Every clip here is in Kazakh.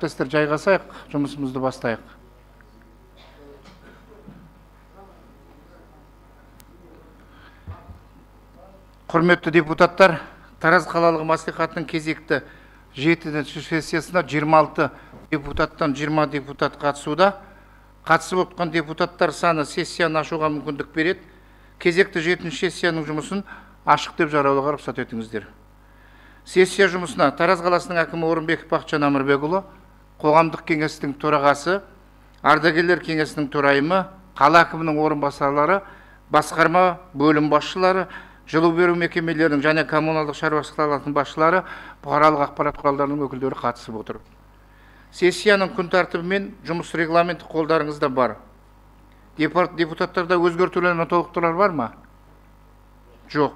әріптестер жайғасайық, жұмысымызды бастайық. Құрметті депутаттар, Тараз қалалық мәслихатының кезекті 7-ші сессиясына 26 депутаттан 20 депутат қатысуда. Қатысып отқан депутаттар саны сессияны ашуға мүмкіндік береді. Кезекті 7-ші сессияның жұмысын ашық деп жариялауға рұқсат етіңіздер. Сессия жұмысына Тараз қаласының әкімі Орынбеков Бақытжан Әмірбекұлы, қоғамдық кеңестің төрағасы, ардагерлер кеңесінің төрайымы, қала әкімінің орынбасарлары, басқарма бөлім басшылары, жылу беру мекемелерінің және коммуналдық шаруашылық саласының басшылары, бұқаралық ақпарат құралдарының өкілдері қатысып отыр. Сессияның күн тәртібі мен жұмыс регламенті қолдарыңызда бар. Депутаттарда өзгертулер мен толықтырулар бар ма? Жоқ.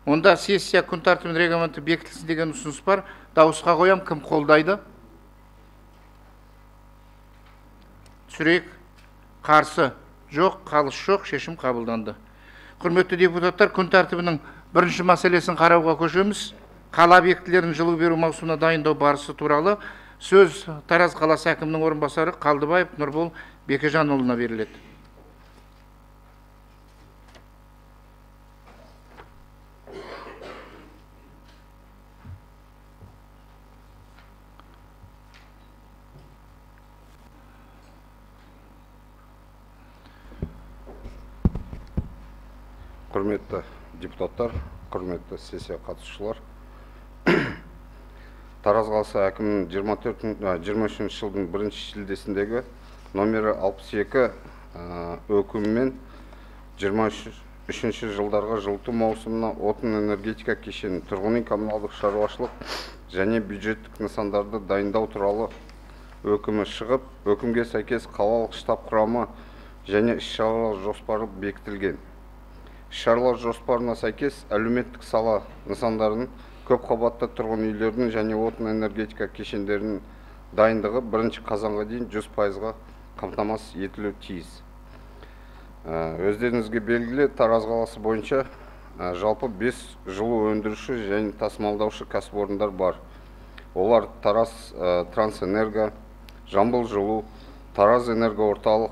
Онда сессия күн тәртібі мен регламенті бекітілсін деген ұсыныс бар. Дауысқа қоям, кім қолдайды? Түсірейік. Қарсы? Жоқ, қалыс жоқ, шешім қабылданды. Құрметті депутаттар, күн тәртібінің бірінші мәселесін қарауға көшеміз. Қала объектілерін жылу беру маусымына дайындау барысы туралы сөз Тараз қаласы әкімінің орынбасары Қалдыбаев Нұрбол Бекежанұлына беріледі. Құрметті депутаттар, құрметті сессия қатысушылар. Тараз қаласы әкімінің 23 жылдың 1-ші шілдесіндегі номері 62 өкімімен 23 жылдарға жылыту маусымына отын энергетика кешенін, тұрғын үй коммуналдық шаруашылық және бюджеттік нысандарды дайындау туралы өкімі шығып, өкімге сәйкес қалалық штаб құрамы және іс-шаралар жоспары бекітілген. Іс-шаралар жоспарына сәйкес әлеуметтік сала нысандарының, көп қабатты тұрғын үйлердің және отын энергетика кешендерінің дайындығы 1 қазанға дейін 100%-ға қамтамасыз етілуі тиіс. Өздеріңізге белгілі, Тараз қаласы бойынша жалпы 5 жылу өндіруші және тасымалдаушы кәсіпорындар бар. Олар Тараз Трансэнерго, Жамбыл жылу, Тараз энерго орталық,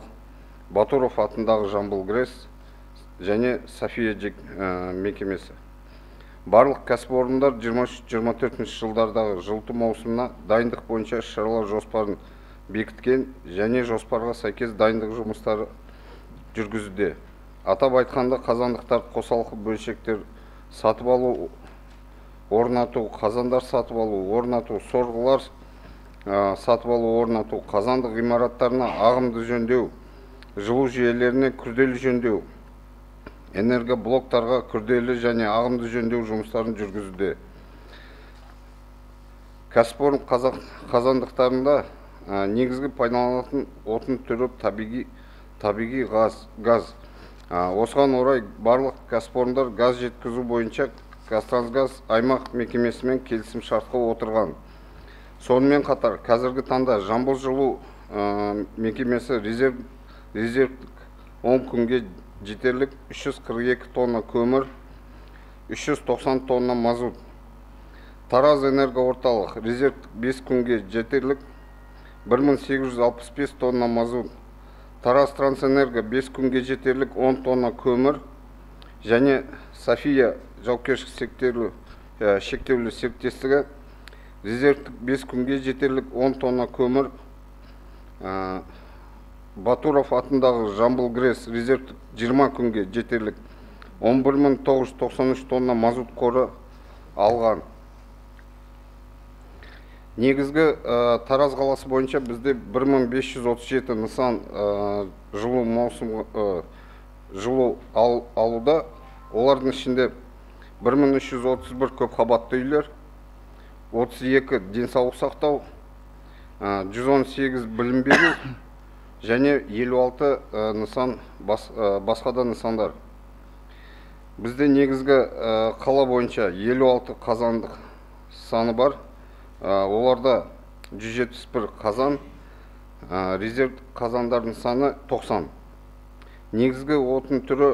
Батуров атындағы Жамбыл ГРЭС және София мекемесі. Барлық кәсіпорындар 23-24 жылдардағы жылыту маусымына дайындық бойынша шаралар жоспарын бекіткен және жоспарға сәйкес дайындық жұмыстары жүргізуде. Атап айтқанда қазандықтар, қосалқы бөлшектер сатып алу, орнату, қазандар сатып алу, орнату, сорғылар сатып алу, орнату, қазандық ғимараттарына ағымды жөндеу, жылу жүйелеріне күрделі жөндеу, энергоблоктарға күрделі және ағымды жөндеу жұмыстарын жүргізуде. Кәсіпорын қазандықтарында негізгі пайдаланылатын отын түрі табиғи газ. Осыған орай барлық кәсіпорындар газ жеткізу бойынша Қазтрансгаз аймақ мекемесімен келісім шартқа отырған. Сонымен қатар қазіргі таңда Жамбыл жылу мекемесі резервтік 10 күнге жетерлік 342 тонна көмір, 390 тонна мазут. Тараз энерго орталық резервтік 5 күнге жетерлік 1865 тонна мазут. Тараз Трансэнерго 5 күнге жетерлік 10 тонна көмір және София жауапкершілігі шектеулі серіктестігі резервтік 5 күнге жетерлік 10 тонна көмір. Батуров атындағы Жамбыл ГРЭС резервтік 20 күнге жетерлік 11.993 тонна мазут қоры алған. Негізгі Тараз қаласы бойынша бізде 1537 нысан жылу маусым жылу алуда. Олардың ішінде 1331 көп қабатты үйлер, 32 денсаулық сақтау, 118 білім беру және 56 нысан басқада нысандар. Бізде негізгі қала бойынша 56 қазандық саны бар. Оларда 171 қазан, резерв қазандардың саны 90. Негізгі отын түрі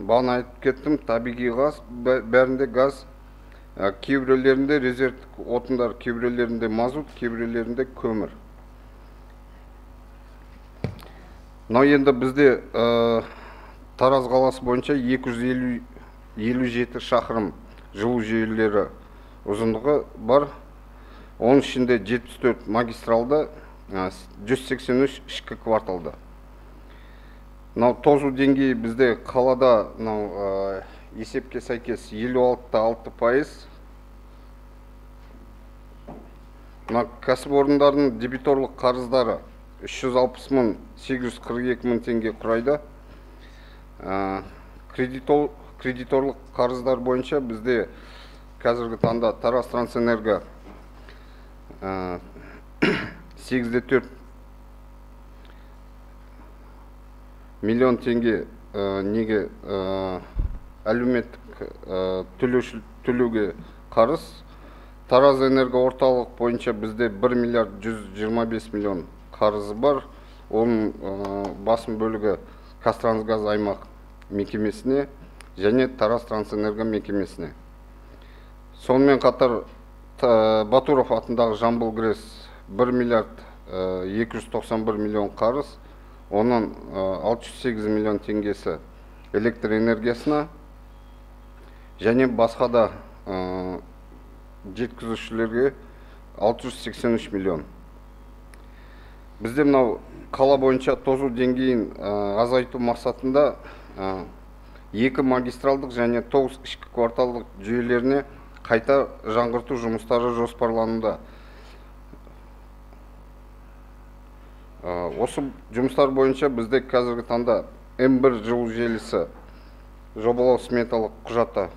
бағана айтып кеттім, табиғи газ, бәрінде газ, Кейбіреулерінде резервтік отындар, кейбіреулерінде мазут, кейбіреулерінде көмір. Мынау енді бізде Тараз қаласы бойынша 257 шақырым жылу жүйелері ұзындығы бар. Оның ішінде 74 магистралда, 183 ішкі кварталда. Мынау тозу деңгейі бізде қалада есепке сәйкес 56,6%. Мына кәсіпорындардың дебиторлық қарыздары 360.842 мың теңге құрайды. Кредиторлық қарыздар бойынша бізде қазіргі таңда Тараз Трансэнерго 8,4 миллион теңге неге әлеуметтік төлеуге қарыз. Тараз энерго орталық бойынша бізде 1 миллиард 125 миллион қарызы бар. Оның басым бөлігі Қазтрансгаз аймақ мекемесіне және Тараз Трансэнерго мекемесіне. Сонымен қатар Батуров атындағы Жамбыл ГРЭС 1 миллиард 291 миллион қарыз. Оның 608 миллион теңгесі электр энергиясына және басқа да жеткізушілерге 683 миллион. Бізде мынау қала бойынша тозу деңгейін азайту мақсатында 2 магистралдық және 9 ішкі кварталдық жүйелеріне қайта жаңғырту жұмыстары жоспарлануда. Осы жұмыстар бойынша бізде қазіргі таңда М1 жылу желісі жобалау сметалық құжаты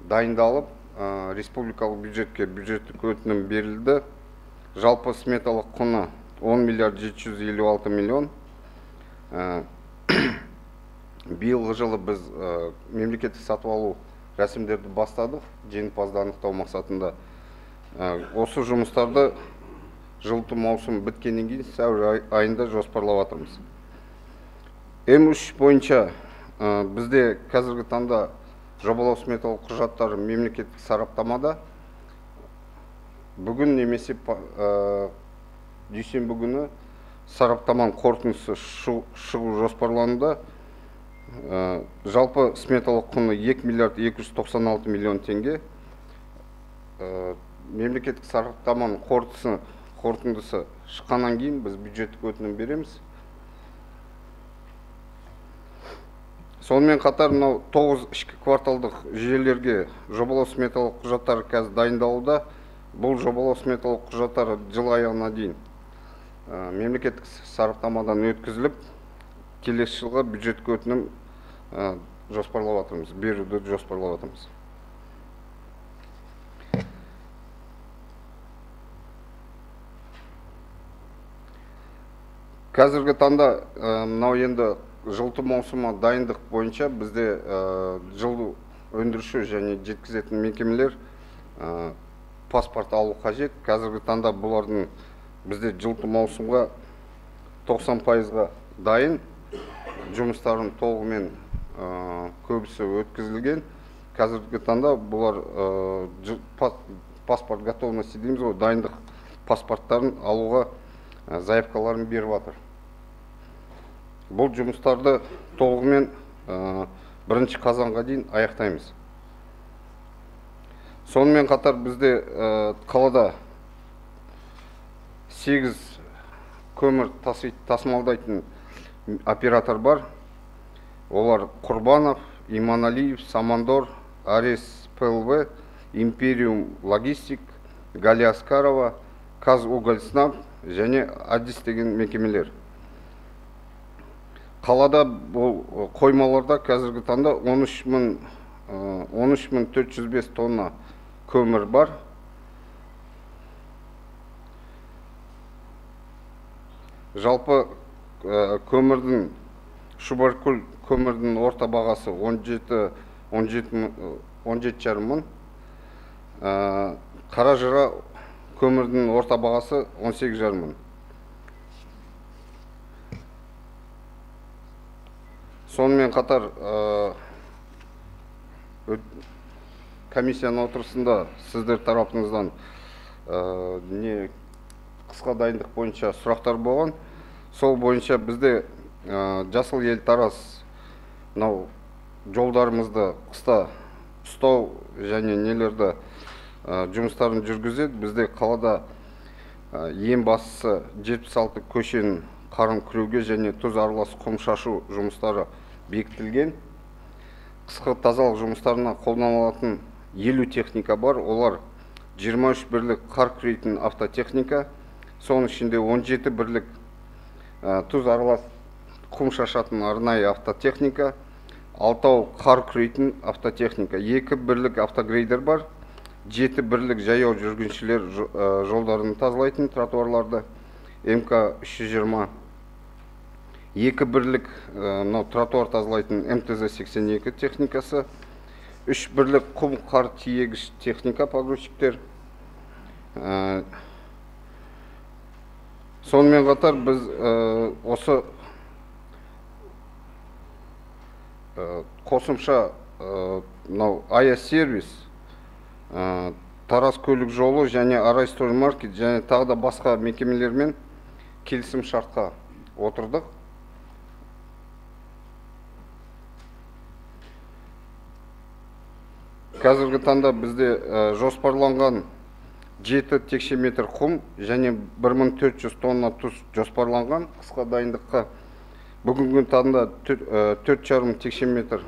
дайындалып, республикалық бюджетке бюджеттік өтінім берілді. Жалпы сметалық құны 10 миллиард 756 миллион. Биылғы жылы біз мемлекеттік сатып алу рәсімдерді бастадық, жеңімпазды анықтау мақсатында. Осы жұмыстарды жылыту маусымы біткеннен кейін сәуір айында жоспарлап жатырмыз. М3 бойынша бізде қазіргі таңда жобалау сметалық құжаттары мемлекеттік сараптамада. Бүгін немесе дүйсенбі күні сараптаманың қорытындысы шығу жоспарлануда. Жалпы сметалық құны 2 миллиард 296 миллион теңге. Мемлекеттік сараптаманың қорытындысы шыққаннан кейін біз бюджеттік өтінім береміз. Сонымен қатар 9 ішкі кварталдық жүйелерге жобалау сметалық құжаттары қазір дайындалуда. Бұл жобалау сметалық құжаттары жыл аяғына дейін мемлекеттік сараптамадан өткізіліп, келесі жылға бюджеттік өтінім жоспарлап жатырмыз, беруді жоспарлап жатырмыз. Қазіргі таңда мынау енді жылыту маусымы дайындық бойынша бізде жылу өндіруші және жеткізетін мекемелер паспорт алу қажет. Қазіргі таңда бұлардың бізде жылыту маусымға 90%-ға дайын, жұмыстарын толығымен көбісі өткізілген. Қазіргі таңда бұлар паспорт готовности дейміз ғой, дайындық паспорттарын алуға заявкаларын беріп жатыр. Бұл жұмыстарды толығымен 1 қазанға дейін аяқтаймыз. Сонымен қатар бізде қалада 8 көмір тасымалдайтын оператор бар. Олар Құрбанов, Иманалиев, Самандор, Арес ПЛВ, Империум Логистик, Галия Аскарова, Казугольснаб және Аддис деген мекемелер. Қалада бұл қоймаларда қазіргі таңда 13.405 тонна көмір бар. Жалпы көмірдің, Шұбаркөл көмірдің орта бағасы 17,5 мың. Қаражыра көмірдің орта бағасы 18,5 мың. Сонымен қатар комиссияның отырысында сіздер тарапыңыздан қысқа дайындық бойынша сұрақтар болған. Сол бойынша бізде Жасыл ел Тараз жолдарымызды қыста ұстау және нелерді жұмыстарын жүргізеді. Бізде қалада ең бастысы 76 көшенің қарын күреуге және тұз аралас құм шашу жұмыстары бекітілген. Қысқы тазалық жұмыстарына қолданылатын 50 техника бар. Олар 23 бірлік қар күрейтін автотехника, соның ішінде 17 бірлік тұз аралас құм шашатын арнайы автотехника, 6 қар күрейтін автотехника, 2 бірлік автогрейдер бар, 7 бірлік жаяу жүргіншілер жолдарын тазалайтын тротуарларды МК-320, 2 бірлік тротуар тазалайтын МТЗ-82 техникасы, 3 бірлік құм қар тиегіш техника погрузчиктер. Сонымен қатар біз осы қосымша АЯ сервис, Тараз көлік жолы және Арай стормаркет және тағы да басқа мекемелермен келісім шартқа отырдық. Қазіргі таңда бізде жоспарланған 7 текше метр құм және 1400 тонна тұз жоспарланған. Қысқа дайындыққа бүгінгі таңда 4,5 текше метр,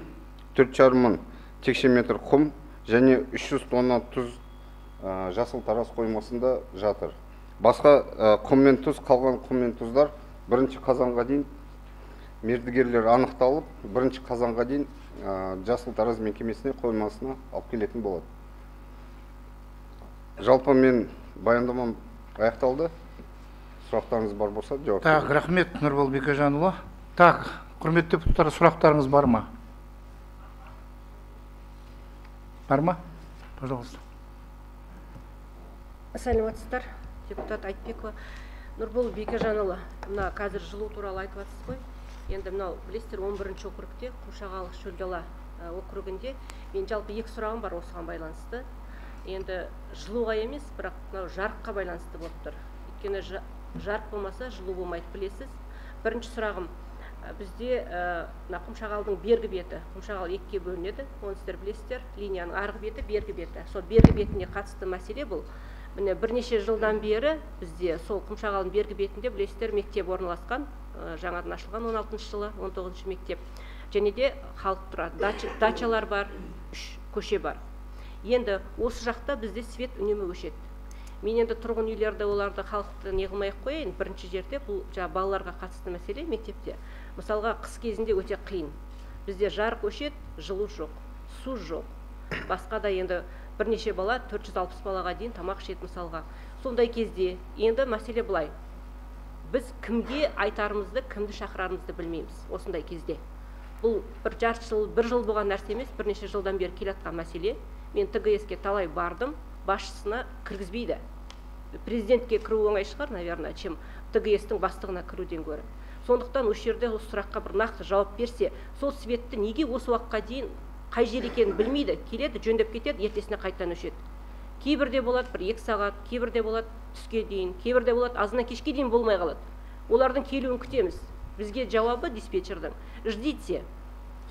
4,5 текше метр құм және 300 тонна тұз Жасыл Тараз қоймасында жатыр. Басқа құм мен тұз, қалған құм мен тұздар 1 қазанға дейін мердігерлер анықталып, 1 қазанға дейін Жасыл Тараз мекемесіне қоймасына алып келетін болады. Жалпы мен баяндамам аяқталды. Сұрақтарыңыз бар болса, жауап беріңіз. Рахмет, Нұрбол Бекежанұлы. Құрметті депутаттар, сұрақтарыңыз бар ма? Бар ма? Пожалуйста. Сәлеметсіздер, депутат Айтбекова. Нұрбол Бекежанұлы, мына қазір жылу туралы айтып жатсыз ғой. Енді мынау білесіздер 11-ші округте, Қушағалық Шөлдала округінде мен жалпы 2 сұрағым бар осыған байланысты. Енді жылуға емес, бірақ мынау жарыққа байланысты болып тұр. Өйткені жарық болмаса жылу болмайды, білесіз. Бірінші сұрағым, бізде Құмшағалдың бергі беті, Құмшағал 2-ге бөлінеді, оны сіздер білесіздер, линияның арғы беті, бергі беті. Сол бергі бетіне қатысты мәселе бұл. Міне бірнеше жылдан бері бізде сол Құмшағалдың бергі бетінде білесіздер мектеп орналасқан, жаңадан ашылған 16-шы жылы 19-шы мектеп. Және де халық тұрады, дачалар бар, 3 көше бар. Енді осы жақта бізде свет үнемі өшеді. Мен енді тұрғын үйлерді оларды халықты неғылмай қояйын. Бірінші жерде бұл балаларға қатысты мәселе мектепте. Мысалға қыс кезінде өте қиын. Бізде жарық өшеді, жылу жоқ, су жоқ. Басқа да енді бірнеше бала 460 балаға дейін тамақ ішеді мысалға. Сондай кезде енді мәселе былай. Біз кімге айтарымызды, кімді шақырарымызды білмейміз осындай кезде. Бұл бір жарты жыл, бір жыл болған нәрсе емес, бірнеше жылдан бері келе жатқан мәселе. Мен ТГС-ке талай бардым, басшысына кіргізбейді. Президентке кіру оңай шығар, наверное, чем ТГС-тің бастығына кіруден гөрі. Сондықтан осы жерде осы сұраққа бір нақты жауап берсе, сол светті неге осы уақытқа дейін қай жер екенін білмейді, келеді, жөндеп кетеді, ертесіне қайтадан өшеді. Кейбірде болады бір 2 сағат, кейбірде болады түске дейін, кейбірде болады азына кешке дейін болмай қалады. Олардың келуін күтеміз. Бізге жауабы диспетчердің: ждите.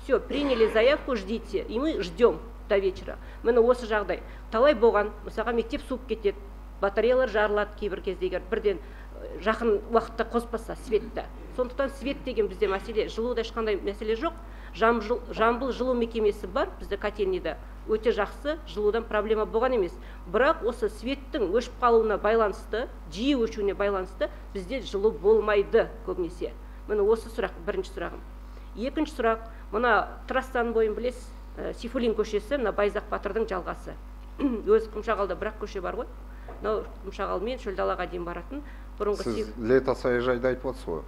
Все, приняли заявку, ждите. И мы ждем до вечера. Міне осы жағдай. Талай болған, мысалға мектеп суып кетеді, батареялар жарылады кейбір кезде, егер бірден жақын уақытта қоспаса светті. Сондықтан свет деген бізде мәселе, жылуда ешқандай мәселе жоқ. Жамбыл жылу мекемесі бар, бізде котельнида өте жақсы, жылудан проблема болған емес. Бірақ осы светтің өшіп қалуына байланысты, жиі өшуіне байланысты бізде жылу болмайды көбінесе. Міне осы сұрақ, бірінші сұрағым. Екінші сұрақ, мына трассаның бойын білесіз, Сейфуллин көшесі, мына Байзақ Батырдың жалғасы. Өз Құмшағалда бірақ көше бар ғой. Мынау Құмшағалмен Шөлдалаға дейін баратын. Сіз Лето саяжайды айтып отырсыз ғой?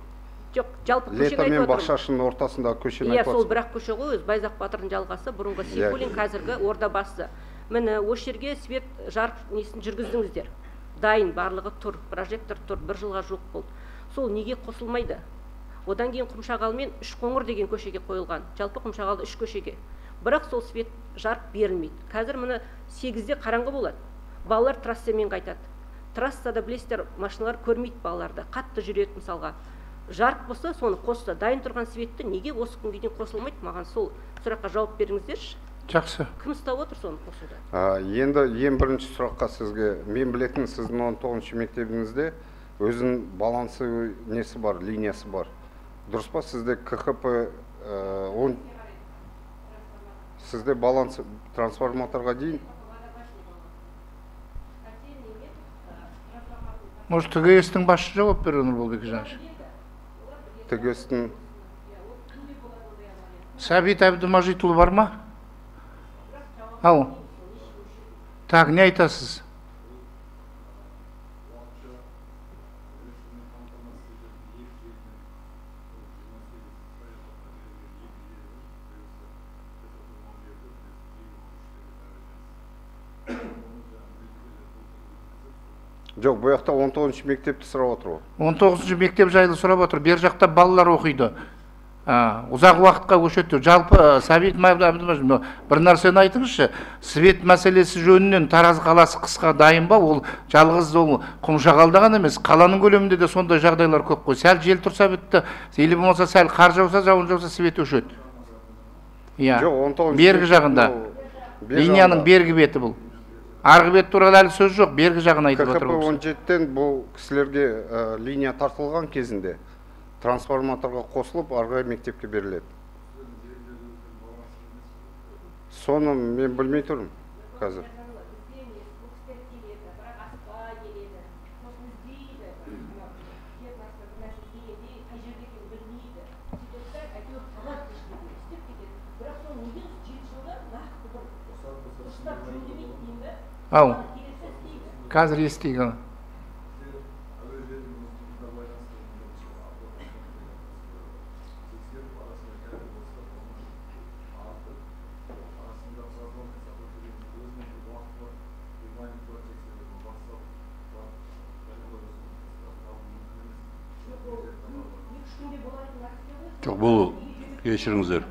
Жоқ, жалпы көшені айтып отырмын. Лето мен Бақшашының ортасындағы көшені айтып отырсыз. Сол бірақ көше ғой, өз Байзақ Батырдың жалғасы, бұрынғы Сейфуллин, қазіргі Ордабасы. Міне осы жерге свет жарық несін жүргіздіңіздер. Дайын, барлығы тұр, прожектор тұр, 1 жылға жоқ болды. Сол неге қосылмайды? Одан кейін Құмшағал мен Үшқоңыр деген көшеге қойылған. Жалпы Құмшағалда 3 көшеге. бірақ сол свет жарық берілмейді. Қазір міне 8-де қараңғы болады. Балалар трассамен қайтады. Трассада білесіздер, машиналар көрмейді балаларды, қатты жүреді мысалға. Жарық болса, соны қосса, дайын тұрған светті неге осы күнге дейін қосылмайды? Маған сол сұраққа жауап беріңіздерші. Жақсы. Кім ұстап отыр соны қосуда? Енді ең бірінші сұраққа сізге, мен білетін сіздің 19-шы мектебіңізде өзінің балансы несі бар, линиясы бар. Дұрыс па, сізде КХП сізде балансы трансформаторға дейін? Может, ТГС-тің басшы жауап беру, Нұрбол Бекежанович? ТГС-тің Сәбит Әбдімажитұлы бар ма? Ау. Так, не айтасыз? Жоқ, бұл жақта 19-шы мектепті сұрап отыр. 19-шы мектеп жайлы сұрап отыр. Бер жақта балалар оқиды. Ұзақ уақытқа көшеді. Жалпы Сәбит Әбдімажитұлы, бір нәрсені айтыңызшы. Свет мәселесі жөнінен Тараз қаласы қысқа дайын ба? Ол жалғыз ол Құмшағалда ғана емес, қаланың көлемінде де сондай жағдайлар көп қой. Сәл жел тұрса бітті, или болмаса сәл қар жауса, жауын жауса свет өшеді. Иә. Бергі жағында. Линияның бергі беті бұл. Арғы бет туралы әлі сөз жоқ, бергі жағын айтып отыр. КХП 17-тен бұл кісілерге линия тартылған кезінде трансформаторға қосылып, арғы мектепке беріледі. Соны мен білмей тұрмын қазір. Ау, қазір естейік. Жоқ, бұл кешіріңіздер.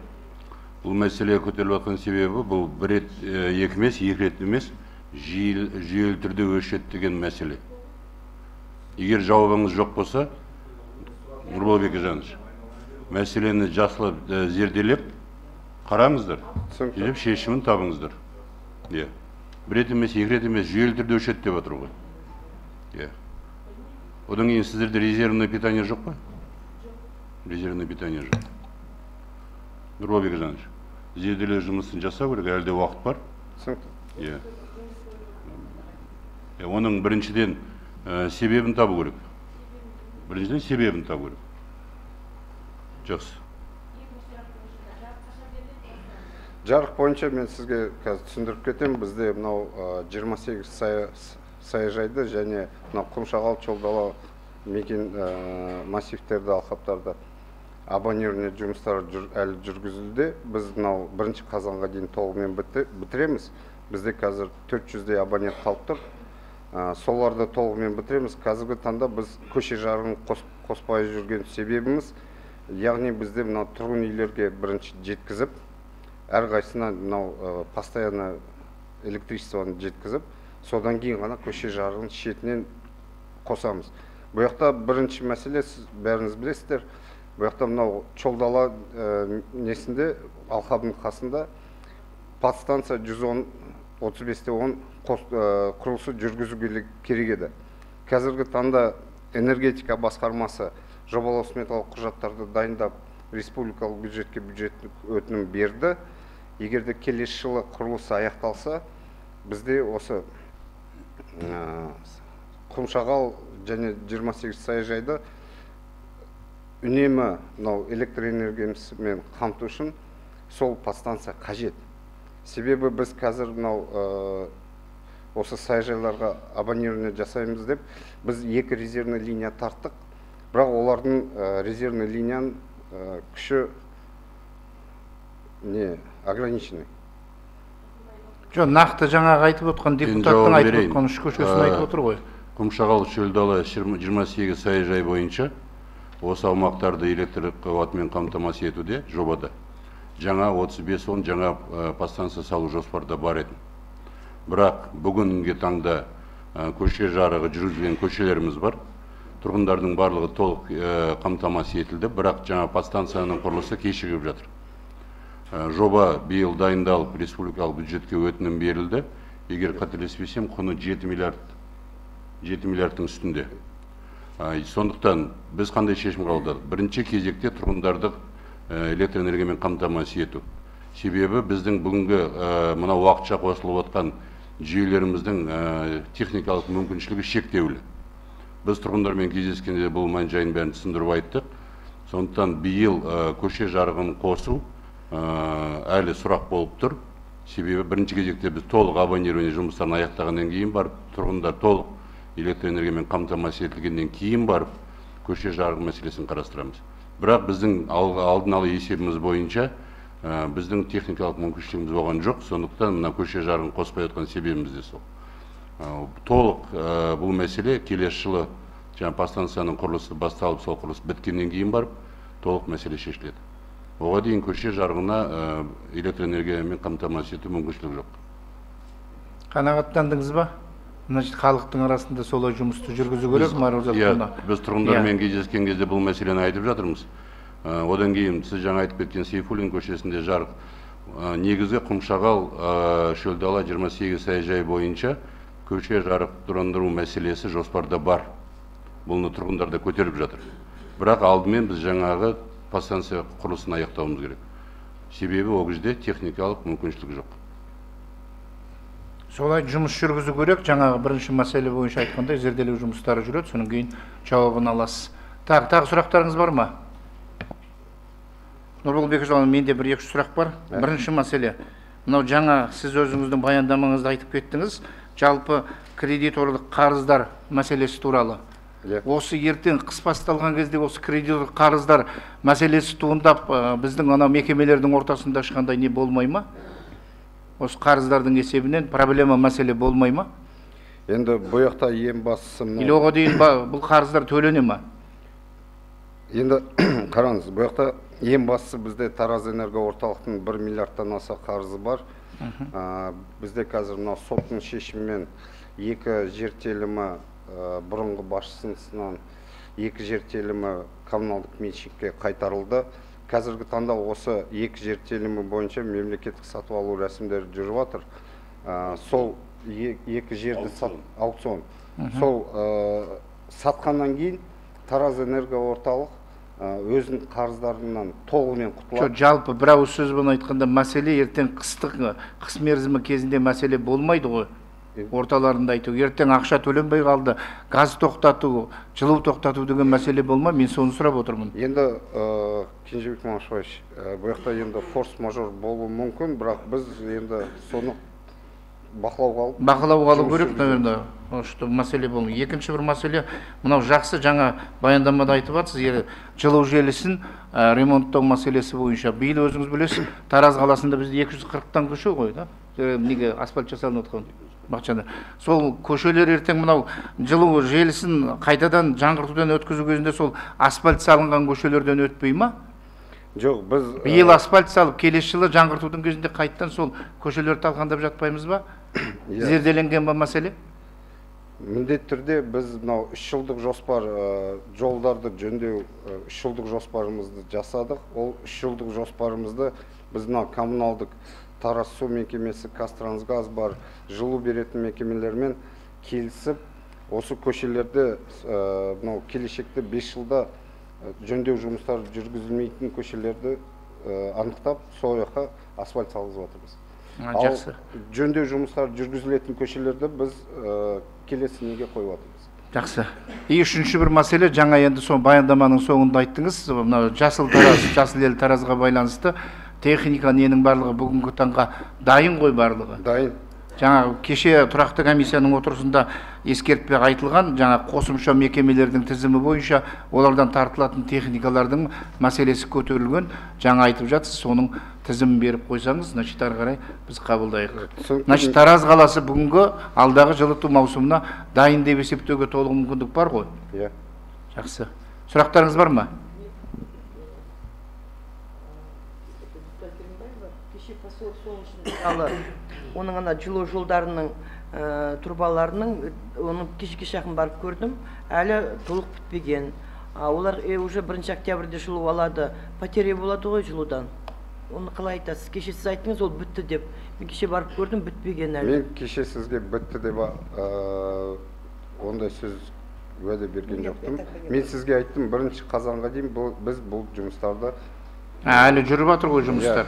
Бұл мәселе көтеріліп жатқан себебі бұл бір рет, екі рет емес, жүйелі түрде өшеді деген мәселе. Егер жауабыңыз жоқ болса, Нұрбол Бекежанович, мәселені жақсылап зерделеп қараңыздар, деп шешімін табыңыздар. Бір рет емес, екі рет емес, жүйелі түрде өшеді деп отыр ғой. Одан кейін сіздерде резервное питание жоқ па? Резервное питание жоқ. Нұрбол Бекежанович, зерделеу жұмысын жасау керек, әлде уақыт бар? Оның біріншіден себебін табу керек. Жақсы. Жарық бойынша мен сізге түсіндіріп кетем. Бізде мынау 28 саяжайды және Құмшағал, Чолдала мекен массивтерді, алқаптарды абонирование жұмыстары әлі жүргізілді. Біз мынау 1 қазанға дейін толығымен бітіреміз. Бізде қазір 400-дей абонент қалып тұр. Соларды толығымен бітіреміз. Қазіргі таңда біз көше жарығын қоспай жүрген себебіміз, яғни бізде мынау тұрғын үйлерге бірінші жеткізіп, әрқайсына мынау постоянно электричествоны жеткізіп, содан кейін ғана көше жарығын шетінен қосамыз. Бұл жақта бірінші мәселе, сіз бәріңіз білесіздер, бұл жақта мынау Чолдала несінде, алқабының қасында подстанция 110-35-10 құрылысы жүргізу керек еді. Қазіргі таңда энергетика басқармасы жобалау сметалық құжаттарды дайындап, республикалық бюджетке өтінім берді. Егерде келесі жылы құрылысы аяқталса, бізде осы Құмшағал және 28 саяжайды үнемі электр энергиясымен қамту үшін сол подстанция қажет. Себебі біз қазір осы саяжайларға абонирование жасаймыз деп, біз 2 резервный линия тарттық, бірақ олардың резервный линияның күші ограниченный. Жоқ, нақты жаңағы айтып отқан депутаттың айтып отқан үш көшесін айтып отыр ғой. Құмшағал, Чөлдала 28 саяжай бойынша осы аумақтарды электр қуатымен қамтамасыз етуде жобада жаңа 35-10 жаңа подстанция салу жоспарда бар еді. Бірақ бүгінгі таңда көше жарығы жүргізілген көшелеріміз бар. Тұрғындардың барлығы толық қамтамасыз етілді, бірақ жаңа подстанцияның құрылысы кешігіп жатыр. Жоба биыл дайындалып, республикалық бюджетке өтінім берілді. Егер қателеспесем, құны 7 миллиардтың үстінде. Сондықтан біз қандай шешім қабылдадық? Бірінші кезекте тұрғындарды электр энергиямен қамтамасыз ету. Себебі біздің бүгінгі мына уақытша қосылып отқан жүйелеріміздің техникалық мүмкіншілігі шектеулі. Біз тұрғындармен кездескенде бұл мән-жайын бәрін түсіндіріп айттық. Сондықтан биыл көше жарығын қосу әлі сұрақ болып тұр. Себебі бірінші кезекте біз толық абонирование жұмыстарын аяқтағаннан кейін барып, тұрғындар толық электр энергиямен қамтамасыз етілгеннен кейін барып, көше жарығы мәселесін қарастырамыз. Бірақ біздің алдын ала есебіміз бойынша біздің техникалық мүмкіншілігіміз болған жоқ. Сондықтан мына көше жарығын қоспай отқан себебіміз де сол. Толық бұл мәселе келесі жылы подстанцияның құрылысы басталып, сол құрылыс біткеннен кейін барып, толық мәселе шешіледі. Оған дейін көше жарығына электр энергиямен қамтамасыз ету мүмкіншілігі жоқ. Қанағаттандыңыз ба? Значит, халықтың арасында солай жұмысты жүргізу керек, біз тұрғындармен кездескен кезде бұл мәселені айтып жатырмыз. Одан кейін сіз жаңа айтып кеткен Сейфуллин көшесінде жарық. Негізгі Құмшағал, Шөлдала 28 саяжай бойынша көше жарықтандыру мәселесі жоспарда бар. Бұны тұрғындар да көтеріп жатыр. Бірақ алдымен біз жаңағы подстанция құрылысын аяқтауымыз керек. Себебі ол кезде техникалық мүмкіншілік жоқ. Солай жұмыс жүргізу керек. Жаңағы бірінші мәселе бойынша айтқандай зерделеу жұмыстары жүреді, соның кейін жауабын аласыз. Тағы сұрақтарыңыз бар ма? Нұрбол Бекежанұлы, менде бір екі сұрақ бар. Бірінші мәселе, мынау жаңа сіз өзіңіздің баяндамаңызда айтып кеттіңіз, жалпы кредиторлық қарыздар мәселесі туралы. Осы ертең қыс басталған кезде осы кредиторлық қарыздар мәселесі туындап, біздің ана мекемелердің ортасында ешқандай не болмай ма? Осы қарыздардың есебінен проблема мәселе болмай ма? Енді бұл жақта ең бастысы или оған дейін бұл қарыздар төлене ма? Енді қараңыз, бұл жақта ең бастысы бізде Тараз энерго орталықтың 1 миллиардтан аса қарызы бар. Бізде қазір мына соттың шешімімен екі жер телімі бұрынғы басшысынан екі жер телімі коммуналдық меншікке қайтарылды. Қазіргі таңда осы екі жер телімі бойынша мемлекеттік сатып алу рәсімдері жүріп жатыр. Сол екі жерді аукцион. Сол сатқаннан кейін Тараз энерго орталық өзінің қарыздарынан толығымен құтылады. Жалпы бір ауыз сөзбен айтқанда мәселе ертең қыс мерзімі кезінде мәселе болмайды ғой. Орталарында айту, ертең ақша төленбей қалды, газ тоқтату, жылу тоқтату деген мәселе болма, мен соны сұрап отырмын. Енді Кенжебек Машбаевич, бұл жақта енді форс-мажор болуы мүмкін, бірақ біз енді соны бақылауға алу керек, наверное, что мәселе болмай. Екінші бір мәселе, мынау жақсы жаңа баяндамада айтып жатсыз, жылу желісін ремонттау мәселесі бойынша. Биыл өзіңіз білесіз, Тараз қаласында бізде 240-тан көше ғой, да? Неге асфальт жасалынып отқан бақшада. Сол көшелер ертең мынау жылу желісін қайтадан жаңғыртудан өткізу кезінде сол асфальт салынған көшелерден өтпей ма? Жоқ, біз биыл асфальт салып, келесі жылы жаңғыртудың кезінде қайттан сол көшелерді талқандап жатпаймыз ба? Зерделенген ба мәселе? Міндетті түрде біз мынау 3 жылдық жоспар жолдарды жөндеу 3 жылдық жоспарымызды жасадық. Ол 3 жылдық жоспарымызды біз мынау коммуналдық Тараз су мекемесі, Қазтрансгаз бар, жылу беретін мекемелермен келісіп, осы көшелерді келешекте 5 жылда жөндеу жұмыстары жүргізілмейтін көшелерді анықтап, сол жаққа асфальт салғызып жатырмыз. Жақсы. Жөндеу жұмыстары жүргізілетін көшелерді біз келесі неге қойып жатырмыз. Жақсы. Үшінші бір мәселе, жаңа енді сол баяндаманың соңында айттыңыз, жасыл ел Таразға байланысты техника ненің барлығы бүгінгі таңға дайын ғой барлығы. Дайын. Жаңа кеше тұрақты комиссияның отырысында ескертпе айтылған, жаңа қосымша мекемелердің тізімі бойынша олардан тартылатын техникалардың мәселесі көтерілген. Жаңа айтып жатсыз, соның тізімін беріп қойсаңыз, значит, ары қарай біз қабылдайық. Значит, Тараз қаласы бүгінгі алдағы жылыту маусымына дайын деп есептеуге толық мүмкіндік бар ғой? Иә. Жақсы. Сұрақтарыңыз бар ма? кеше поселок соңында оның ана жылу жолдарының трубаларының оны кешке жақын барып көрдім, әлі толық бітпеген. Олар уже 1 октябрьде жылу алады, потеря болады ғой жылудан. Оны қалай айтасыз? Кеше сіз айттыңыз, ол бітті деп. Мен кеше барып көрдім, бітпеген әлі. Мен кеше сізге бітті деп ондай сөз уәде берген жоқтым. Мен сізге айттым, 1 қазанға дейін біз бұл жұмыстарды әлі жүріп жатыр ғой жұмыстар.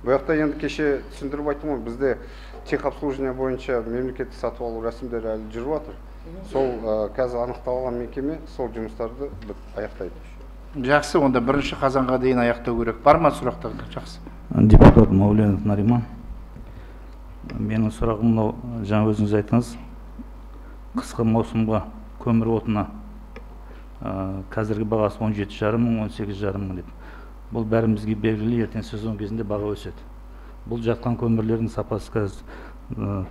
Бұл жақта енді кеше түсіндіріп айттым ғой, бізде техобслуживание бойынша мемлекеттік сатып алу рәсімдері әлі жүріп жатыр. Сол қазір анықталған мекеме сол жұмыстарды аяқтайды. Жақсы, онда 1 қазанға дейін аяқтау керек. Бар ма сұрақтар? Жақсы. Депутат Мауленов Нариман. Менің сұрағым мынау, жаңа өзіңіз айттыңыз, қысқы маусымға көмір отына қазіргі бағасы 17,5 мың, 18,5 мың деп. Бұл бәрімізге белгілі, ертең сезон кезінде баға өседі. Бұл жатқан көмірлердің сапасы қазір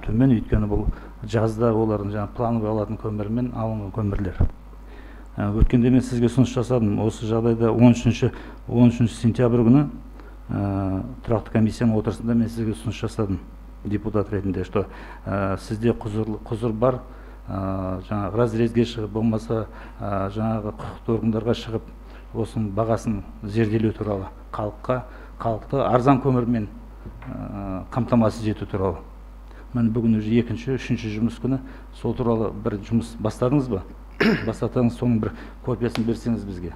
төмен, өйткені бұл жазда олардың жаңа плановый алатын көмірмен алынған көмірлер. Өткенде мен сізге ұсыныс жасадым. Осы жағдайда 13 сентябрь күні тұрақты комиссияның отырысында мен сізге ұсыныс жасадым депутат ретінде, что сізде құзыр бар, жаңағы разрезге шығып, болмаса жаңағы құқықты органдарға шығып, осының бағасын зерделеу туралы, халықты арзан көмірмен қамтамасыз ету туралы. Мен бүгін уже 2-3 жұмыс күні сол туралы бір жұмыс бастадыңыз ба? Бастатаңыз, соның бір копиясын берсеңіз бізге.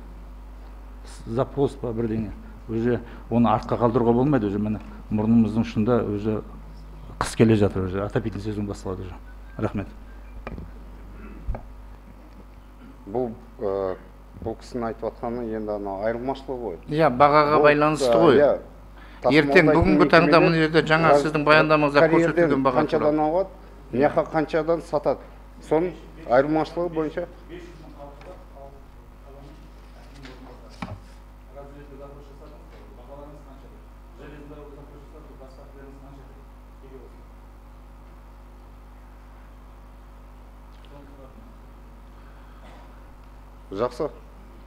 Запрос па бірдеңе. Уже оны артқа қалдыруға болмайды, уже мені мұрнымыздың ұшында уже қыс келе жатыр, уже отопительный сезон басталады уже. Рахмет. Бұл кісінің айтып жатқаны енді айырмашылығы ғой. Иә, бағаға байланысты ғой. Ертең бүгінгі таңда мына жерде жаңа сіздің баяндамаңызда көрсетілген баға туралы. Қаншадан алады, мына қаншадан сатады. Соның айырмашылығы бойынша жақсы.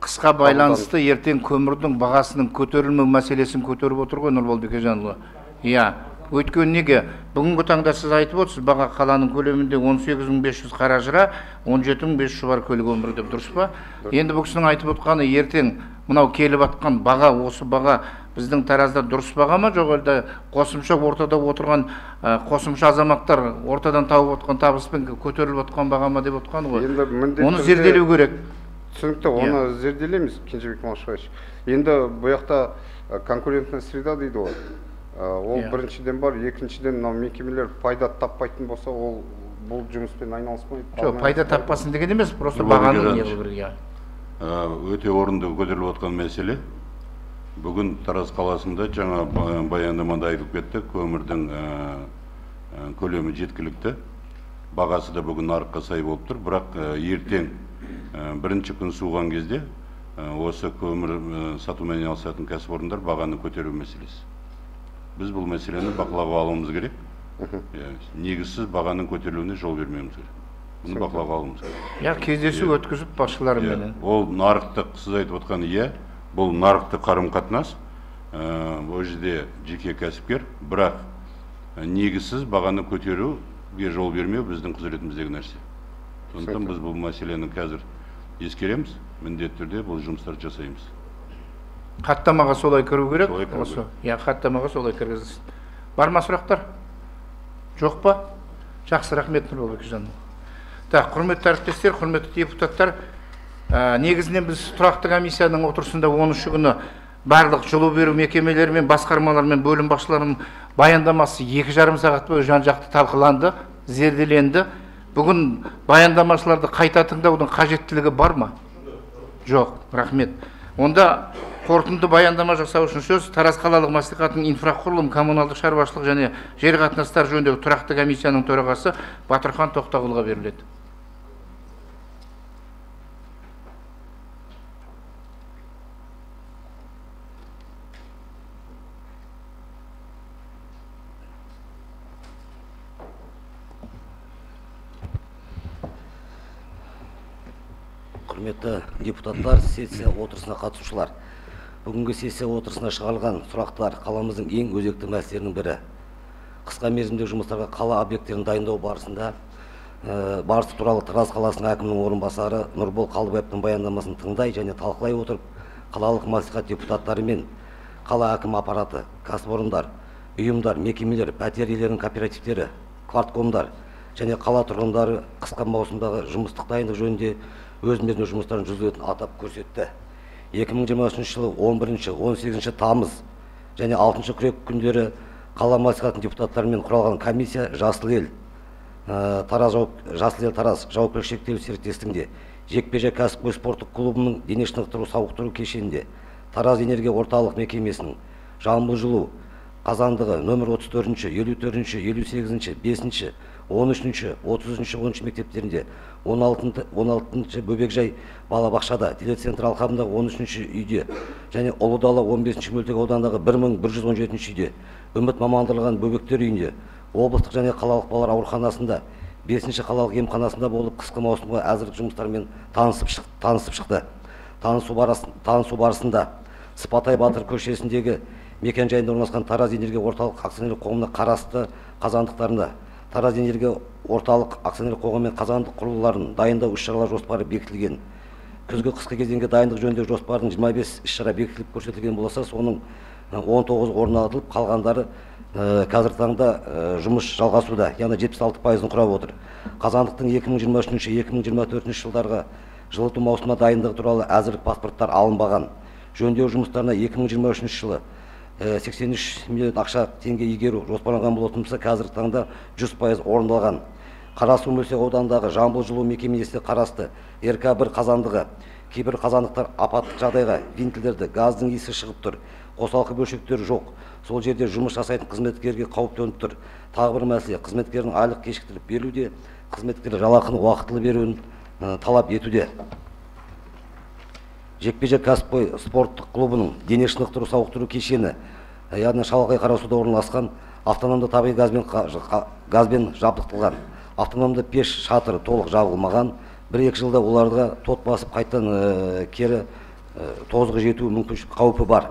Қысқа байланысты ертең көмірдің бағасының көтерілмеу мәселесін көтеріп отыр ғой Нұрбол Бекежанұлы. Иә, өйткені неге? Бүгінгі таңда сіз айтып отырсыз, баға қаланың көлемінде 18.500 қара жыра, 17.500 шұбар көлік өмірі деп, дұрыс па? Енді бұл кісінің айтып отқаны ертең мынау келіп атқан баға, осы баға біздің Таразда дұрыс баға ма, жоқ әлде қосымша ортада отырған қосымша азаматтар ортадан тауып отқан табыспен көтеріліп отқан баға ма деп отқан ғой. Оны зерделеу керек. Түсінікті, оны зерделейміз, Кенжебек Малышбаевич. Енді бұл жақта конкурентная среда дейді ғой. Ол біріншіден бар, екіншіден мекемелер пайда таппайтын болса, ол бұл жұмыспен айналыспайды. Жоқ, пайда таппасын деген емес, просто бағаны не қылу керек. Өте орынды көтеріліп отқан мәселе. Бүгін Тараз қаласында жаңа баяндамада айтылып кетті, көмірдің көлемі жеткілікті. Бағасы да бүгін нарыққа сай болып тұр, бірақ ертең бірінші күн суған кезде осы көмір сатумен айналысатын кәсіпорындар бағаны көтеру мәселесі. Біз бұл мәселені бақылауға алуымыз керек. Негізсіз бағаның көтерілуіне жол бермеуіміз керек. Бұны бақылауға алуымыз керек. Я кездесу өткізіп басшыларымен. Ол нарықтық, сіз айтып отқан, бұл нарықтық қарым-қатынас. Ол жерде жеке кәсіпкер, бірақ негізсіз бағаны көтеруге жол бермеу біздің құзыретіміздегі нәрсе. Сондықтан біз бұл мәселені қазір ескереміз, міндетті түрде бұл жұмыстарды жасаймыз. Хаттамаға солай кіру керек. Я хаттамаға солай кіргізсін. Бар ма сұрақтар? Жоқ па? Жақсы, рахмет Нұрбол Бекежанұлы. Так, құрметті әріптестер, құрметті депутаттар, негізінен біз тұрақты комиссияның отырысында 13 күні барлық жылу беру мекемелері мен басқармалар мен бөлім басшыларының баяндамасы 2,5 сағат бойы жан-жақты талқыланды, зерделенді. Бүгін баяндамашыларды қайта тыңдаудың қажеттілігі бар ма? Жоқ, рахмет. Онда қорытынды баяндама жасау үшін сөз Тараз қалалық мәслихатының инфрақұрылым, коммуналдық шаруашылық және жер қатынастар жөніндегі тұрақты комиссияның төрағасы Батырхан Тоқтағұлға беріледі. Құрметті депутаттар, сессия отырысына қатысушылар. Бүгінгі сессия отырысына шығарылған сұрақтар қаламыздың ең өзекті мәселелерінің бірі. Қысқа мерзімдегі жұмыстарға қала объекттерін дайындау барысы туралы Тараз қаласының әкімінің орынбасары Нұрбол Қалдыбаевтың баяндамасын тыңдай және талқылай отырып, қалалық мәслихат депутаттары мен қала әкім аппараты, кәсіпорындар, ұйымдар, мекемелер, пәтер иелерінің кооперативтері, кварткомдар және қала тұрғындары қысқа маусымдағы жұмыстық дайындық жөнінде өз мерзімді жұмыстарын жүргізетінін атап көрсетті. 2023 жылы 11-18 тамыз және 6 қыркүйек күндері қала мәслихатының депутаттарымен құралған комиссия Жасыл ел Тараз жауапкершілігі шектеулі серіктестігінде, жекпе-жек кәсіпқой спорттық клубының дене шынықтыру сауықтыру кешенінде, Тараз энергия орталық мекемесінің, Жамбыл жылу қазандығы нөмір 34-ші, 54-ші, 58-ші, 5-ші, 13-ші, 30-ші, 10-ші мектептерінде, 16-ші бөбекжай балабақшада, телецентр алқабындағы 13-ші үйде және Ұлыдала 15-ші мөлтек аудандағы 1117-ші үйде, үміт мамандырылған бөбектер үйінде, облыстық және қалалық балалар ауруханасында, 5-ші қалалық емханасында болып қысқы маусымға әзірлік жұмыстарымен танысып шықты. Танысу барысында Сыпатай Батыр көшесіндегі мекен жайында орналасқан Тараз энергия орталық акционерлік қоғамына қарасты қазандықтарында Тараз энергия орталық акционерлік қоғамы мен қазандық құрылғыларын дайындау іс-шаралар жоспары бекітілген. Күзгі қысқы кезеңге дайындық жөніндегі жоспардың 25 іс-шара бекітіліп көрсетілген болса, соның 19 орнатылып, қалғандары қазіргі таңда жұмыс жалғасуда, яғни 76%-ын құрап отыр. Қазандықтың 2023-2024 жылдарға жылыту маусымына дайындығы туралы әзірлік паспорттар алынбаған. Жөндеу жұмыстарына 2023 жылы 83 миллион ақша теңге игеру жоспарланған болатын болса, қазіргі таңда 100% орындалған. Қарасу мөлтек ауданындағы Жамбыл жылу мекемесіне қарасты РК-1 қазандығы, кейбір қазандықтар апаттық жағдайға, винтілерді, газдың иісі шығып тұр, қосалқы бөлшектері жоқ. Сол жерде жұмыс жасайтын қызметкерге қауіп төніп тұр. Тағы бір мәселе, қызметкердің айлық кешіктіріп беруде, қызметкер жалақыны уақытылы беруін талап етуде. Жекпе-жек кәсіпқой спорттық клубының дене шынықтыру сауықтыру кешені, яғни шалғай Қарасуда орналасқан, автономды табиғи газбен жабдықталған. Автономды пеш шатыры толық жабылмаған. 1-2 жылда оларға тот басып қайтан кері тозығы жету мүмкіншілік қаупі бар.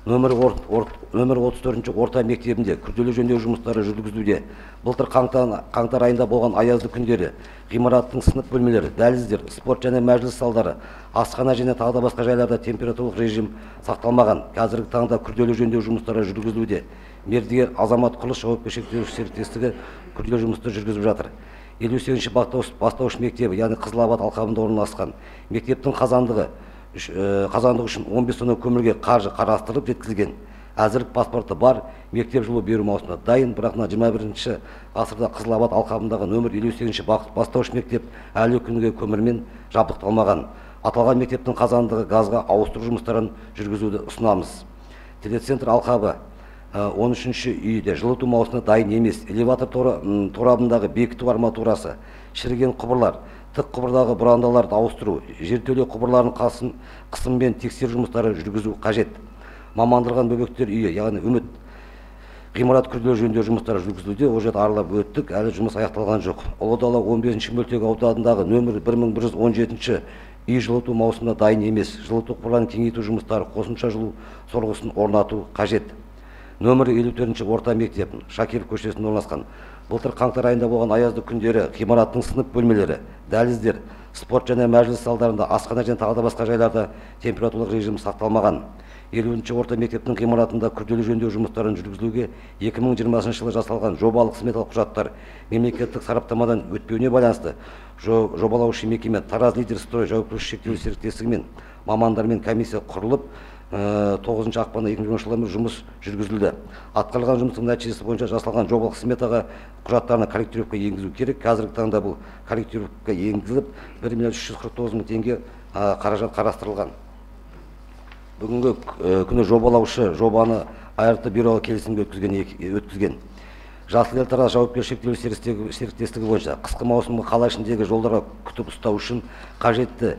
Нөмір 34-ші орта мектебінде күрделі жөндеу жұмыстары жүргізілуде. Былтыр қаңтар айында болған аязды күндері ғимараттың сынып бөлмелері, дәліздер, спорт және мәжіліс залдары, асхана және тағы да басқа жайларда температуралық режим сақталмаған. Қазіргі таңда күрделі жөндеу жұмыстары жүргізілуде. Мердігер Азамат құрылыс жауапкершілігі шектеулі серіктестігі күрделі жұмысты жүргізіп жатыр. 58-ші бастауыш мектебі, яғни Қызылабад алқабында орналасқан. Мектептің қазандығы үшін 15 тонна көмірге қаржы қарастырылып жеткізілген. Әзірлік паспорты бар, мектеп жылу беру маусымына дайын, бірақ 21-ші ғасырда Қызылабад алқабындағы нөмір 58-ші бастауыш мектеп әлі күнге көмірмен жабдықталмаған. Аталған мектептің қазандығы газға ауыстыру жұмыстарын жүргізуді ұсынамыз. Телецентр алқабы 13-ші үйде жылыту маусымына дайын емес. Элеватор торабындағы бекіту арматурасы, шіріген құбырлар, тік құбырдағы бұрандаларды ауыстыру, жертөле құбырларын қысыммен тексеру жұмыстары жүргізу қажет. Мамандырған бөбектер үйі, яғни үміт ғимарат күрделі жөндеу жұмыстары жүргізілуде. Ол жерді аралап өттік, әлі жұмыс аяқталған жоқ. Ұлыдала 15-ші мөлтек ауданындағы нөмір 1117-ші үй жылыту маусымына дайын емес. Жылыту құбырларын кеңейту жұмыстары, қосымша жылу сорғысын орнату қажет. Нөмір 54-ші орта мектеп Шакиров көшесінде орналасқан. Былтыр қаңтар айында болған аязды күндері ғимараттың сынып бөлмелері, дәліздер, спорт және мәжіліс залдарында, асхана және тағы да басқа жайларда температуралық режим сақталмаған. 50-ші орта мектептің ғимаратында күрделі жөндеу жұмыстарын жүргізілуге 2020 жылы жасалған жобалық сметалық құжаттар мемлекеттік сараптамадан өтпеуіне байланысты жобалаушы мекеме Тараз Лидер Строй жауапкершілігі шектеулі серіктестігімен мамандармен комиссия құрылып 9 ақпанда 2020 жылы жұмыс жүргізілді. Атқарылған жұмыстың нәтижесі бойынша жасалған жобалық сметаға құжаттарына корректировка енгізу керек. Қазіргі таңда бұл корректировка енгізіліп 1 миллион 349 мың теңге қаражат қарастырылған. Бүгінгі күні жобалаушы жобаны АРТ бюроға келісімге өткізген. Жасыл ел Тараз жауапкершілігі шектеулі серіктестігі бойынша қысқы маусымғы қала ішіндегі жолдарға күтіп ұстау үшін қажетті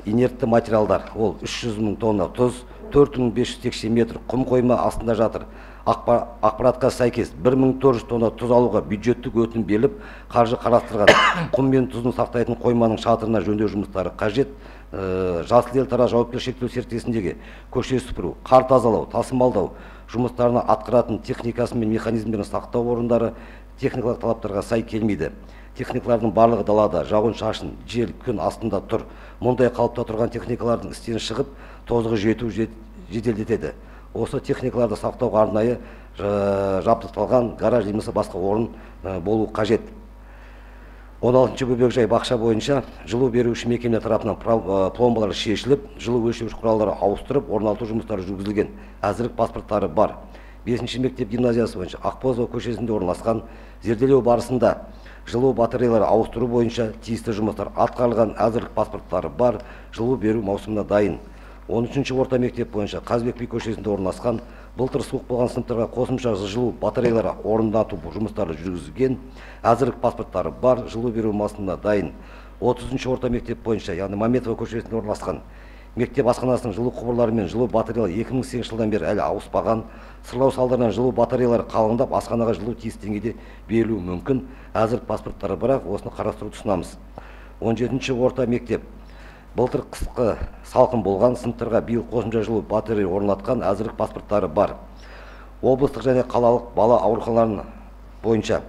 инертті материалдар, ол 300 мың тонна тұз, 4500 текше метр құм қойма астында жатыр. Ақпаратқа сәйкес 1400 тонна тұз алуға бюджеттік өтінім беріліп, қаржы қарастырған. Құм мен тұзын сақтайтын қойманың шатырына жөндеу жұмыстары қажет. Жасыл ел тараз жауапкершілігі шектеулі серіктестігіндегі көше сүпіру, қар тазалау, тасымалдау жұмыстарына атқаратын техникасы мен механизмдерін сақтау орындары техникалық талаптарға сай келмейді. Техникалардың барлығы далада, жауын шашын, жел, күн астында тұр. Мұндай қалыпта тұрған техникалардың істен шығып, тозығы жету жеделдетеді. Осы техникаларды сақтауға арнайы жабдықталған гараж немесе басқа орын болу қажет. 16 бөбекжай бақша бойынша жылу беруші мекеме тарапынан пломбалар шешіліп, жылу өлшеуіш құралдары ауыстырып, орналту жұмыстары жүргізілген. Әзірлік паспорттары бар. 5-ші мектеп гимназиясы бойынша Ақбозова көшесінде орналасқан зерделеу барысында жылу батареялары ауыстыру бойынша тиісті жұмыстар атқарылған, әзірлік паспорттары бар, жылу беру маусымына дайын. 13-ші орта мектеп бойынша Қазбек би көшесінде орналасқан былтыр суық болған сыныптарға қосымша жылу батареялары орнату жұмыстары жүргізілген, әзірлік паспорттары бар, жылу беру маусымына дайын. 30-ші орта мектеп бойынша, яғни Маметова көшесінде орналасқан мектеп асханасының жылу құбырлары мен жылу батареялары 2008 жылдан бері әлі ауыспаған. Сырлау салдарынан жылу батареялары қалыңдап, асханаға жылу тиісті деңгейде берілуі мүмкін. Әзірлік паспорттары бірақ осыны қарастыруды ұсынамыз. 17-ші орта мектеп былтыр қысқы салқын болған сыныптарға биыл қосымша жылу батарея орнатқан, әзірлік паспорттары бар. Облыстық және қалалық бала ауруханаларының бойынша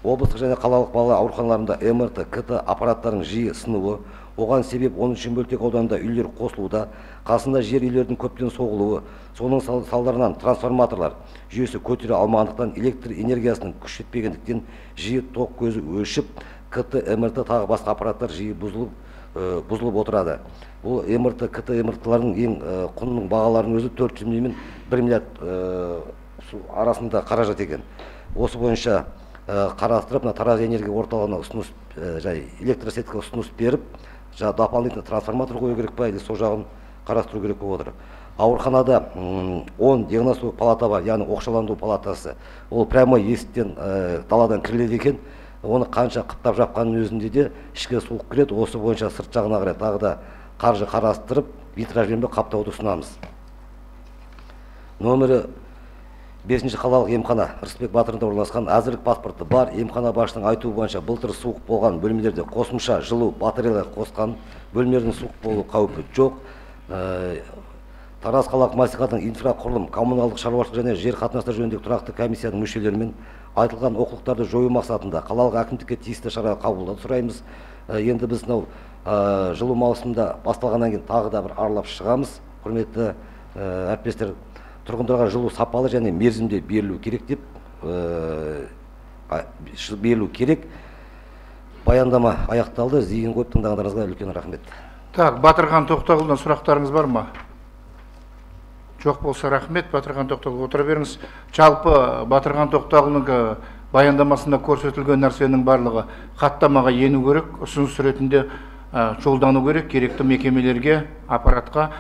облыстық және қалалық бала ауруханаларында МРТ, КТ аппараттарының жиі сынуы, оған себеп 10-ші мөлтек ауданында үйлер қосылуда, қасында жер үйлердің көптен соғылуы, соның салдарынан трансформаторлар жүйесі көтере алмағандықтан электр энергиясының күш жетпегендіктен жиі тоқ көзі өшіп, КТ, МРТ тағы басқа аппараттар жиі бұзылып отырады. Бұл МРТ, КТ, МРТ-лардың ең құнының бағаларының өзі 400 миллион 1 миллиард арасында қаражат екен. Осы бойынша қарастырып, Тараз энергия орталығына ұсыныс, электросетке ұсыныс беріп, дополнительный трансформатор қою керек па, или сол жағын қарастыру керек болып отыр. Ауруханада 10 диагностикалық палата бар, яғни оқшауландыру палатасы. Ол прямо есіктен даладан кіріледі екен. Оны қанша қыптап жапқанның өзінде де ішке суық кіреді. Осы бойынша сырт жағына қарай тағы да қаржы қарастырып, витражбен қаптауды ұсынамыз. Номері 5-ші қалалық емхана Рысбек Батырында орналасқан, әзірлік паспорты бар. Емхана басшының айтуы бойынша былтыр суық болған бөлмелерде қосымша жылу батареялар қосқан, бөлмелердің суық болу қаупі жоқ. Тараз қалалық мәслихатының инфрақұрылым, коммуналдық шаруашылық және жер қатынастары жөніндегі тұрақты комиссияның мүшелерімен айтылған олқылықтарды жою мақсатында қалалық әкімдікке тиісті шара қабылдауды сұраймыз. Енді біз жылу маусымында басталғаннан кейін тағы да бір аралап шығамыз. Құрметті әріптестер, тұрғындарға жылу сапалы және мерзімде берілу керек деп берілу керек. Баяндама аяқталды. Зейін қойып тыңдағандарыңызға үлкен рахмет. Так, Батырхан Тоқтағұлдан сұрақтарыңыз бар ма? Жоқ болса рахмет. Батырхан Тоқтағұл, отыра беріңіз. Жалпы Батырхан Тоқтағұлдың баяндамасында көрсетілген нәрсенің барлығы хаттамаға ену керек, ұсыныс ретінде жолдану керек, керекті мекемелерге, аппаратқа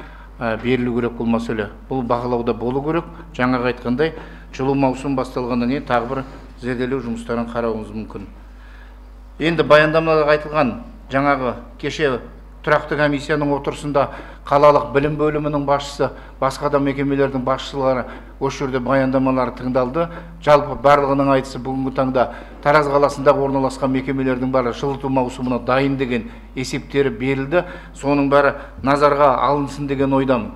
берілу керек бұл мәселе. Бұл бағалауда болу керек. Жаңағы айтқандай, жылу маусым басталғаннан кейін тағы бір зерделеу жұмыстарын қарауымыз мүмкін. Енді баяндамада айтылған жаңағы кеше тұрақты комиссияның отырысында қалалық білім бөлімінің басшысы, басқа да мекемелердің басшылары осы жерде баяндамалары тыңдалды. Жалпы барлығының айтысы бүгінгі таңда Тараз қаласында орналасқан мекемелердің бәрі жылыту маусымына дайын деген есептері берілді. Соның бәрі назарға алынсын деген ойдамын.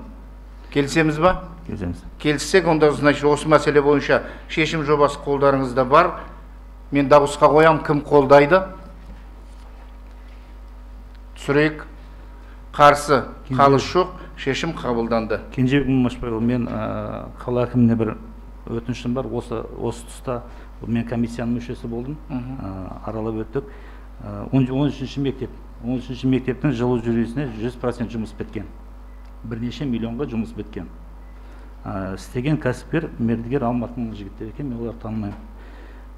Келісеміз ба? Келісеміз. Келіссек, онда значит осы мәселе бойынша шешім жобасы қолдарыңызда бар. Мен дауысқа қоям, кім қолдайды? Түсірейік. Қарсы, қалыс жоқ, шешім қабылданды. Кенжебек Машбайұлы, мен қала әкіміне бір өтінішім бар. Осы тұста мен комиссияның мүшесі болдым, аралап өттік. 13-ші мектептің жылу жүйесіне 100% жұмыс біткен. Бірнеше миллионға жұмыс біткен. Істеген кәсіпкер мердігер Алматының жігіттері екен, мен оларды танымаймын.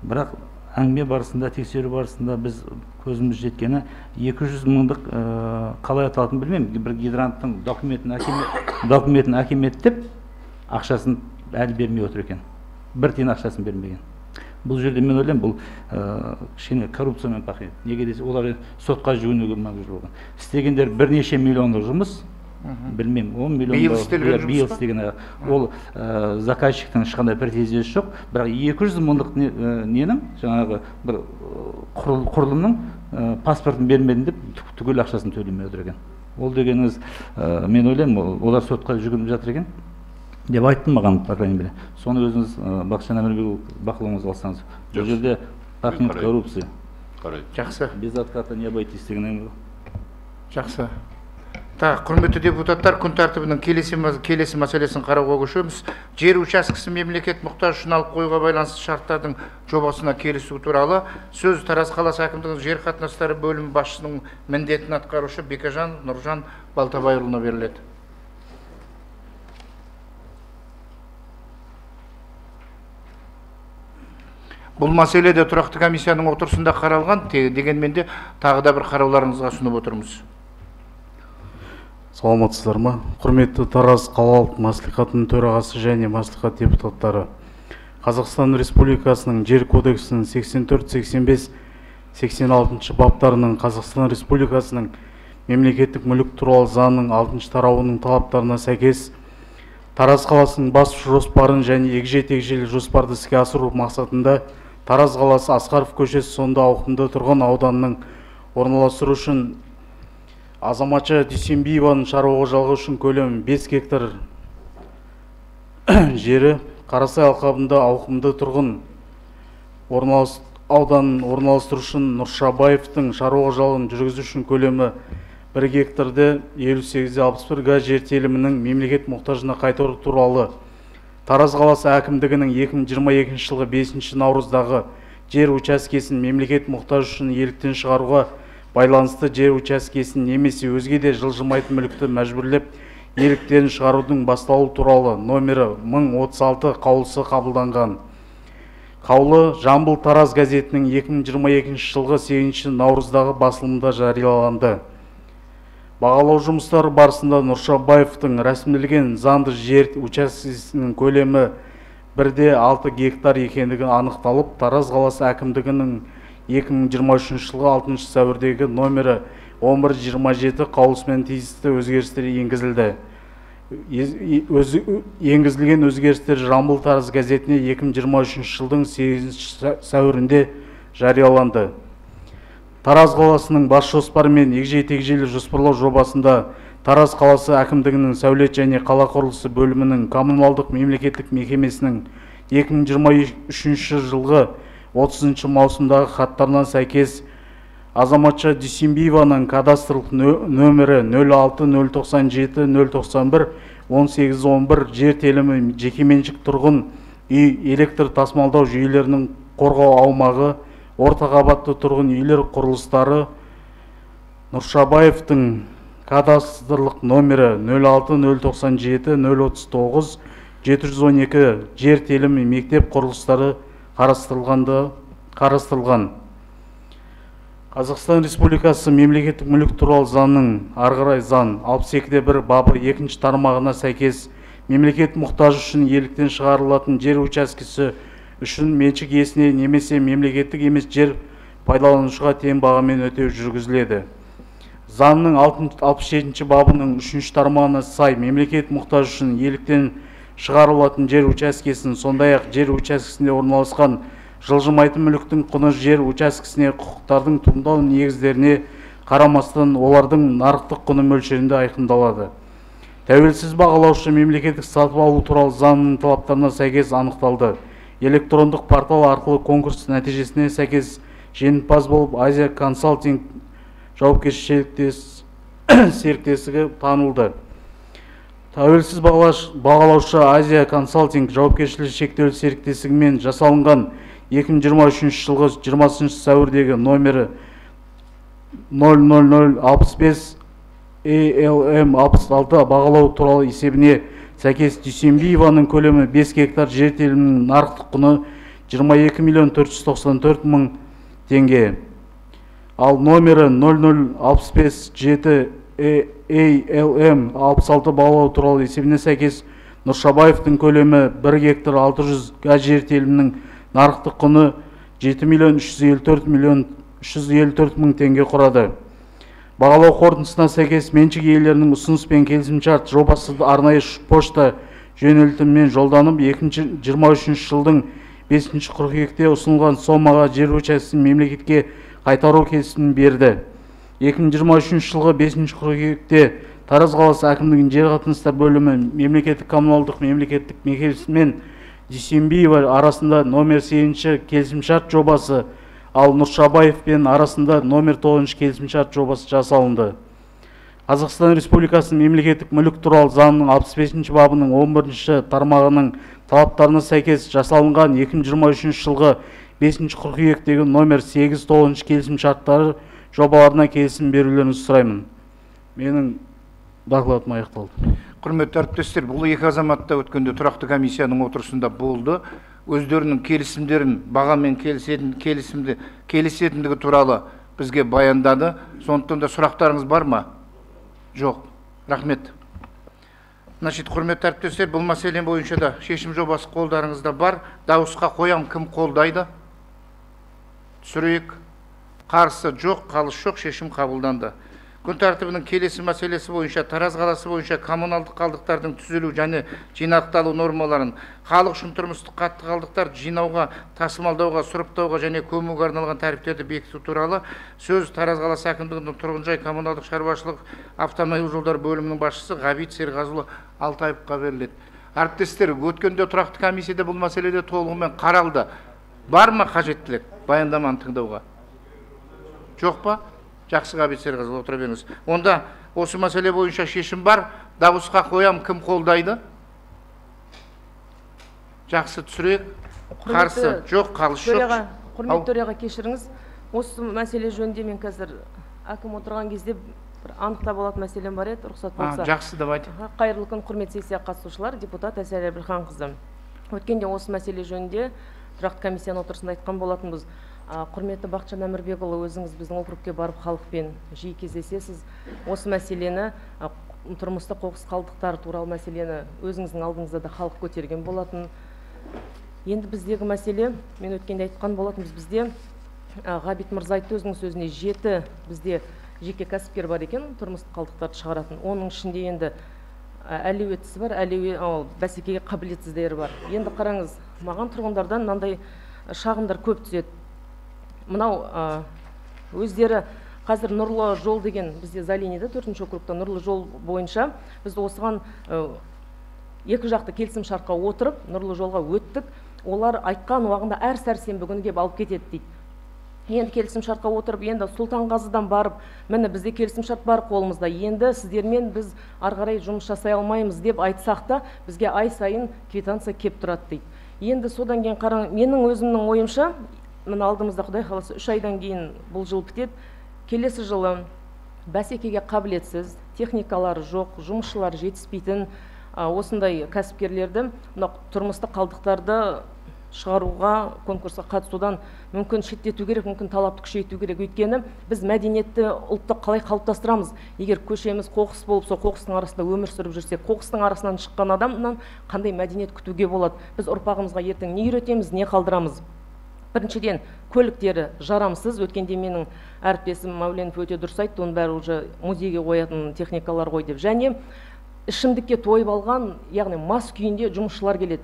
Бірақ әңгіме барысында, тексеру барысында біз көзіміз жеткені 200 мыңдық қалай аталатынын білмеймін. Бір гидранттың документін әкеметтеп, ақшасын әлі бермей отыр екен. Бір тиын ақшасын бермеген. Бұл жерде мен ойлаймын, бұл кішкене коррупциямен пахнет. Неге десе, олар сотқа жүгінуге мәжбүр болған. Істегендер бірнеше миллиондық жұмыс, білмеймін, 10 миллион биыл істеген. Ол заказчиктің ешқандай претензиясы жоқ, бірақ 200 мыңдық ненің, жаңағы бір құрылымның паспортын бермедім деп түгел ақшасын төлемей отыр екен. Ол дегеніңіз, мен ойлаймын, олар сотқа жүгініп жатыр екен деп айттым маған, по крайней мере. Соны өзіңіз Бақытжан Әмірбекұлы бақылауыңызға алсаңыз. Бұл жерде тақнет коррупция. Жақсы. Без отката не обойтись дегеннен. Жақсы. Так, құрметті депутаттар, күн тәртібінің келесі мәселесін қарауға көшеміз. Жер учаскесі мемлекет мұқтаж үшін алып қоюға байланысты шарттардың жобасына келісу туралы сөз Тараз қаласы әкімдігінің жер қатынастары бөлімі басшысының міндетін атқарушы Бекежан Нұржан Балтабайұлына беріледі. Бұл мәселе де тұрақты комиссияның отырысында қаралған, дегенмен де тағы да бір қарауларыңызға ұсынып отырмыз. Саламатсыздар ма? Құрметті Тараз қалалық мәслихатының төрағасы және мәслихат депутаттары. Қазақстан Республикасының жер кодексінің 84, 85, 86 баптарының Қазақстан Республикасының мемлекеттік мүлік туралы заңның 6 тарауының талаптарына сәйкес Тараз қаласының бас жоспарын және егжей-тегжейлі жоспарды іске асыру мақсатында Тараз қаласы Асқаров көшесі сонда ауқымды тұрғын ауданының орналастыру үшін азаматша Дүйсенбиеваның шаруа қожалығы үшін көлемі 5 гектар жері Қарасай алқабында ауқымды тұрғын ауданын орналастыру үшін Нұршабаевтың шаруа қожалығын жүргізу үшін көлемі 1 гектарды 58-61 га жер телімінің мемлекет мұқтажына қайтару туралы Тараз қаласы әкімдігінің 2022 жылғы 5 наурыздағы жер учаскесін мемлекет мұқтаж үшін иеліктен шығаруға байланысты жер учаскесін немесе өзге де жылжымайтын мүлікті мәжбүрлеп иеліктен шығарудың басталуы туралы номері 1036 қаулысы қабылданған. Қаулы Жамбыл Тараз газетінің 2022 жылғы 8 наурыздағы басылымында жарияланды. Бағалау жұмыстары барысында Нұршабаевтың рәсімделген заңды жер учаскесінің көлемі 1,6 гектар екендігі анықталып, Тараз қаласы әкімдігінің 2023 жылғы 6 сәуірдегі номері 1127 қаулысымен тиісті өзгерістер енгізілді. Енгізілген өзгерістер Жамбыл Тараз газетіне 2023 жылдың 8 сәуірінде жарияланды. Тараз қаласының бас жоспары мен егжей-тегжейлі жоспарлау жобасында Тараз қаласы әкімдігінің сәулет және қала құрылысы бөлімінің коммуналдық мемлекеттік мекемесінің 2023 жылғы 30 маусымдағы хаттарына сәйкес азаматша Дүйсенбиеваның кадастрлық нөмірі 06-097-091-1811 жер телімі жекеменшік тұрғын үй электр тасымалдау жүйелерінің қорғау аумағы орта қабатты тұрғын үйлер құрылыстары Нұршабаевтың кадастрлық нөмірі 06-097-039-712 жер телімі мектеп құрылыстары қарастырылған. Қазақстан Республикасы мемлекеттік мүлік туралы заңның арғырай заң 62-1 бабы 2 тармағына сәйкес мемлекет мұқтаж үшін иеліктен шығарылатын жер учаскесі үшін меншік иесіне немесе мемлекеттік емес жер пайдаланушыға тең бағамен өтеу жүргізіледі. Заңның 67 бабының 3 тармағына сай мемлекет мұқтаж үшін иеліктен шығарылатын жер учаскесін, сондай-ақ жер учаскесінде орналасқан жылжымайтын мүліктің құны жер учаскесіне құқықтардың туындау негіздеріне қарамастан олардың нарықтық құны мөлшерінде айқындалады. Тәуелсіз бағалаушы мемлекеттік сатып алу туралы заңның талаптарына сәйкес анықталды. Электрондық портал арқылы конкурс нәтижесіне сәйкес жеңімпаз болып Азия консалтинг жауапкершілігі серіктестігі танылды. Тәуелсіз бағалаушы Азия консалтинг жауапкершілігі шектеулі серіктестігімен жасалынған 2023 жылғы 20 сәуірдегі номері 00065 ELM 66 бағалау туралы есебіне сәйкес Дүйсенбиеваның көлемі 5 гектар жер телімінің нарықтық құны 22.494.000 теңге. Ал номері 00657 ELM 66 бағалау туралы есебіне сәйкес Нұршабаевтың көлемі 1 гектар 600 га жер телімінің нарықтық құны 7.354.354.000 теңге құрады. Бағалау қорытындысына сәйкес меншік иелерінің ұсыныс пен келісімшарт жобасы арнайы пошта жөнелтіммен жолданып 2023 жылдың 5 қыркүйекте ұсынылған сомаға жер учаскесін мемлекетке қайтару келісімін берді. 2023 жылғы 5 қыркүйекте Тараз қаласы әкімдігінің жер қатынастар бөлімі мемлекеттік коммуналдық мемлекеттік мекемесімен Дүйсенбиева арасында номер 8 келісімшарт жобасы, ал Нұршабаевпен арасында номер 9 келісімшарт жобасы жасалынды. Қазақстан Республикасының мемлекеттік мүлік туралы заңының 65 бабының 11 тармағының талаптарына сәйкес жасалынған 2023 жылғы 5 қыркүйектегі номер 8-9 келісімшарттары жобаларына келісім берулеріңізді сұраймын. Менің докладым аяқталды. Құрметті әріптестер, бұл екі азаматта өткенде тұрақты комиссияның отырысында болды. Өздерінің келісімдерін, бағамен келісетіндігі туралы бізге баяндады. Сондықтан да сұрақтарыңыз бар ма? Жоқ. Рахмет. Значит, құрметті әріптестер, бұл мәселе бойынша да шешім жобасы қолдарыңызда бар. Дауысқа қоям, кім қолдайды? Түсірейік. Қарсы жоқ, қалыс жоқ, шешім қабылданды. Күн тәртібінің келесі мәселесі бойынша Тараз қаласы бойынша коммуналдық қалдықтардың түзілу және жинақталу нормаларын, халық үшін тұрмыстық қатты қалдықтар жинауға, тасымалдауға, сұрыптауға және көмуге арналған тарифтерді бекіту туралы сөз Тараз қаласы әкімдігінің тұрғын-жай коммуналдық шаруашылық автомобиль жолдар бөлімінің басшысы Ғабит Серғазыұлы Алтаевқа беріледі. Әріптестер, өткенде тұрақты комиссияда бұл мәселеде толығымен қаралды. Бар ма қажеттілік баяндаманы тыңдауға? Жоқ па? Жақсы, Ғабит Серғазыұлы, отыра беріңіз. Онда осы мәселе бойынша шешім бар. Дауысқа қоям, кім қолдайды? Жақсы, түсірейік. Қарсы жоқ, қалыс жоқ. Құрметті төраға, кешіріңіз. Осы мәселе жөнінде мен қазір әкім отырған кезде анықтап алатын мәселем бар еді, рұқсат болса. Жақсы, давайте. Қайырлы күн, құрметті сессия қатысушылар, депутат Әсел Әбілханқызы. Өткенде осы мәселе жөнінде тұрақты комиссияның отырысында айтқан болатынбыз. Құрметті Бақытжан Әмірбекұлы, өзіңіз біздің округке барып халықпен жиі кездесесіз. Осы мәселені, тұрмыстық қоқыс қалдықтары туралы мәселені өзіңіздің алдыңызда да халық көтерген болатын. Енді біздегі мәселе, мен өткенде айтқан болатынбыз, бізде Ғабит мырза айтты өзінің сөзіне, 7 бізде жеке кәсіпкер бар екен, тұрмыстық қалдықтарды шығаратын. Оның ішінде енді әлеуеттісі бар, бәсекеге қабілетсіздері бар. Енді қараңыз, маған тұрғындардан мынандай шағымдар көп түседі. Мынау өздері қазір нұрлы жол деген бізде Залинеде 4-ші округта нұрлы жол бойынша біз осыған екі жақты келісім шартқа отырып нұрлы жолға өттік. Олар айтқан уақытында әр сәрсенбі күні келіп алып кетеді дейді. Енді келісім шартқа отырып, енді Сұлтанғазыдан барып, міне бізде келісім шарт бар қолымызда. Енді сіздермен біз ары қарай жұмыс жасай алмаймыз деп айтсақ та, бізге ай сайын квитанция кеп тұрады дейді. Енді содан кейін қараң, менің өзімнің ойымша, мына алдымызда Құдай қаласа 3 айдан кейін бұл жыл бітеді. Келесі жылы бәсекеге қабілетсіз, техникалары жоқ, жұмысшылар жетіспейтін осындай кәсіпкерлерді тұрмыстық қалдықтарды шығаруға, конкурсқа қатысудан мүмкін шеттету керек, мүмкін талапты күшейту керек. Өйткені біз мәдениетті ұлтты қалай қалыптастырамыз? Егер көшеміз қоқыс болып, сол қоқыстың арасында өмір сүріп жүрсек, қоқыстың арасынан шыққан адамнан қандай мәдениет күтуге болады? Біз ұрпағымызға ертең не үйретеміз, не қалдырамыз? Біріншіден, көліктері жарамсыз. Өткенде менің әріптесім Мәуленов өте дұрыс айтты, оның бәрі уже музейге қоятын техникалар ғой деп. Және ішімдікке тойып алған, яғни мас күйінде жұмысшылар келеді.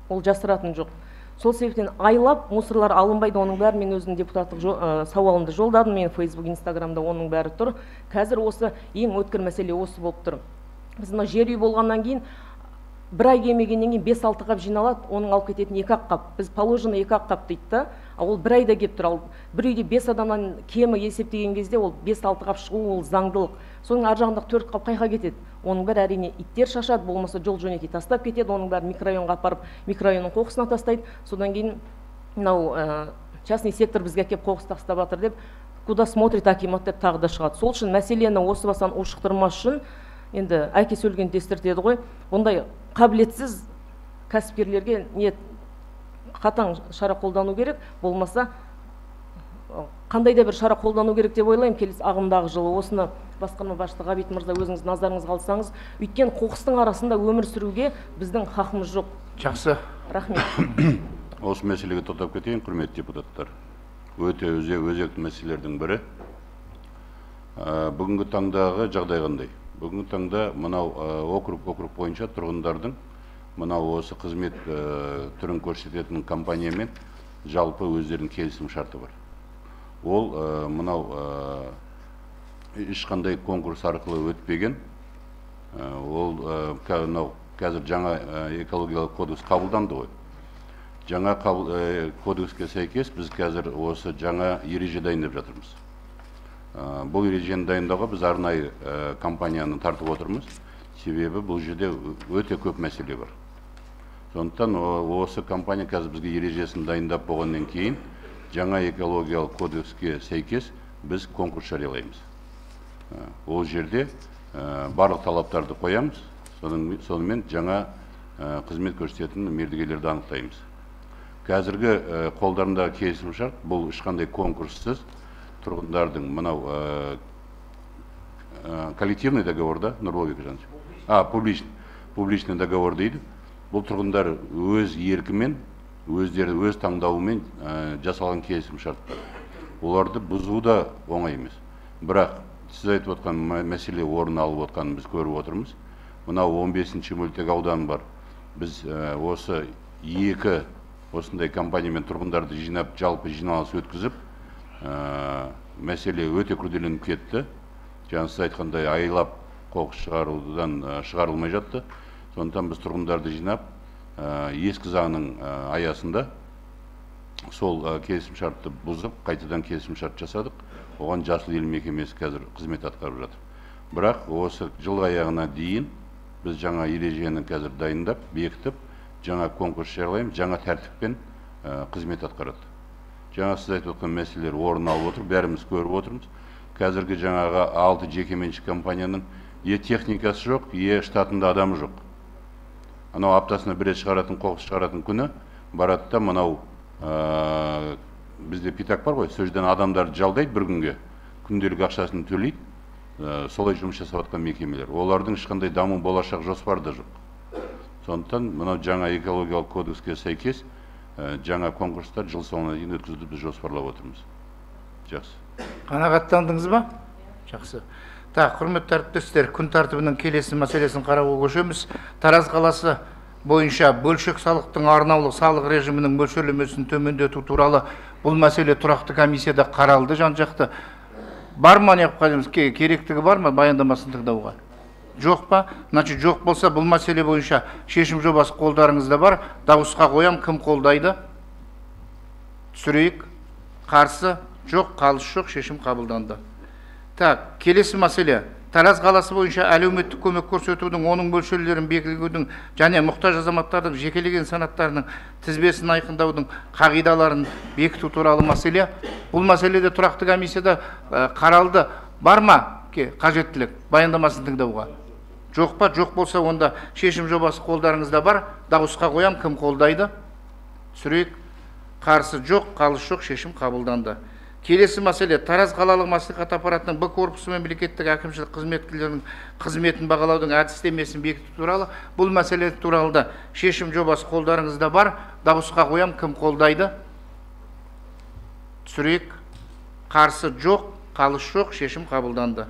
Ол жасыратын жоқ. Сол себептен айлап мусорлар алынбайды. Оның бәрі мен өзінің депутаттық сауалымды жолдадым. Мен Facebook, Instagramда оның бәрі тұр. Қазір осы ең өткір мәселе осы болып тұр. Біз мына жер үй болғаннан кейін бір ай келмегеннен кейін 5-6 қап жиналады, оның алып кететін 2-ақ қап. Біз положено 2-ақ қап дейді да, ол бір айда келіп тұр. Бір үйде 5 адамнан кемі есептеген кезде ол 5-6 қап шығу, ол заңдылық. Соның ар жағында 4 қап қайға кетеді? Оның бәрі әрине иттер шашады, болмаса жол жөнекей тастап кетеді, оның бәрі микрорайонға апарып, микрорайонның қоқысына тастайды. Содан кейін мынау частный сектор бізге әкеп қоқыс тастап жатыр деп, куда смотрит акимат деп тағы да шығады. Сол үшін мәселені осы бастан ушықтырмас үшін енді әкесі өлгенді естіртеді ғой. Ондай қабілетсіз кәсіпкерлерге қатаң шара қолдану керек, болмаса қандай да бір шара қолдану керек деп ойлаймын. Келесі ағымдағы жылы осыны басқарма басшысы Ғабит мырза өзіңіз назарыңызға алсаңыз, өйткені қоқыстың арасында өмір сүруге біздің хақымыз жоқ. Жақсы. Рахмет. Осы мәселеге тоқтап кетейін, құрметті депутаттар. Өте өзекті мәселелердің бірі. Бүгінгі таңдағы жағдай қандай? Бүгінгі таңда мынау округ бойынша тұрғындардың мынау осы қызмет түрін көрсететін компаниямен жалпы өздерінің келісім шарты бар. Ол мынау ешқандай конкурс арқылы өтпеген. Ол қазір жаңа экологиялық кодекс қабылданды ғой. Жаңа кодекске сәйкес біз қазір осы жаңа ереже дайындап жатырмыз. Бұл ережені дайындауға біз арнайы компанияны тартып отырмыз. Себебі бұл жерде өте көп мәселе бар. Сондықтан осы компания қазір бізге ережесін дайындап болғаннан кейін жаңа экологиялық кодекске сәйкес біз конкурс жариялаймыз. Ол жерде барлық талаптарды қоямыз, сонымен жаңа қызмет көрсететін мердігерлерді анықтаймыз. Қазіргі қолдарындағы келісімшарт бұл ешқандай конкурссыз тұрғындардың мынау коллективный договор, да, Нұрбол Бекежанович? Публичный договор дейді. Бұл тұрғындар өз еркімен, өздері өз таңдауымен жасалған келісімшарттар. Оларды бұзу да оңай емес. Бірақ сіз айтып отқан мәселе орын алып отқанын біз көріп отырмыз. Мынау 15-ші мөлтек аудан бар. Біз осы екі осындай компаниямен тұрғындарды жинап, жалпы жиналыс өткізіп, мәселе өте күрделеніп кетті. Жаңа сіз айтқандай айлап қоқыс шығарудан шығарылмай жатты. Сондықтан біз тұрғындарды жинап, ескі заңның аясында сол келісімшартты бұзып, қайтадан келісімшарт жасадық. Оған Жасыл ел мекемесі қазір қызмет атқарып жатыр. Бірақ осы жыл аяғына дейін біз жаңа ережені қазір дайындап, бекітіп, жаңа конкурс жариялаймыз, жаңа тәртіппен қызмет атқарады. Жаңа сіз айтып отқан мәселелер орын алып отыр, бәріміз көріп отырмыз. Қазіргі жаңаға 6 жекеменшік компанияның техникасы жоқ, штатында адамы жоқ. Анау аптасына бір рет шығаратын, қоқыс шығаратын күні барады да мынау бізде питак бар ғой, сол жерден адамдарды жалдайды бір күнге, күнделік ақшасын төлейді, солай жұмыс жасап жатқан мекемелер. Олардың ешқандай даму болашақ жоспары да жоқ. Сондықтан мынау жаңа экологиялық кодекске сәйкес жаңа конкурстар жыл соңына дейін өткізуді біз жоспарлап отырмыз. Жақсы. Қанағаттандыңыз ба? Жақсы. Құрметті әріптестер, күн тәртібінің келесі мәселесін қарауға көшеміз. Тараз қаласы бойынша бөлшек салықтың арнаулы салық режимінің мөлшерлемесін төмендету туралы бұл мәселе тұрақты комиссияда қаралды жан-жақты. Бар ма, не қойдыңыз, керектігі бар ма баяндамасын тыңдауға? Жоқ па? Значит, жоқ болса бұл мәселе бойынша шешім жобасы қолдарыңызда бар. Дауысқа қоям, кім қолдайды? Түсірейік. Қарсы? Жоқ, қалыс жоқ, шешім қабылданды. Келесі мәселе. Тараз қаласы бойынша әлеуметтік көмек көрсетудің, оның мөлшерлерін белгілеудің және мұқтаж азаматтардың жекелеген санаттарының тізбесін айқындаудың қағидаларын бекіту туралы мәселе. Бұл мәселеде тұрақты комиссияда қаралды. Бар ма қажеттілік баяндамасын тыңдауға? Жоқ па? Жоқ болса, онда шешім жобасы қолдарыңызда бар. Дауысқа қоям, кім қолдайды? Түсірейік. Қарсы? Жоқ, қалыс жоқ, шешім қабылданды. Келесі мәселе. Тараз қалалық мәслихат аппаратының Б корпусы мемлекеттік әкімшілік қызметкерлерінің қызметін бағалаудың әдістемесін бекіту туралы. Бұл мәселе туралы да шешім жобасы қолдарыңызда бар. Дауысқа қоям, кім қолдайды? Түсірейік. Қарсы? Жоқ, қалыс жоқ, шешім қабылданды.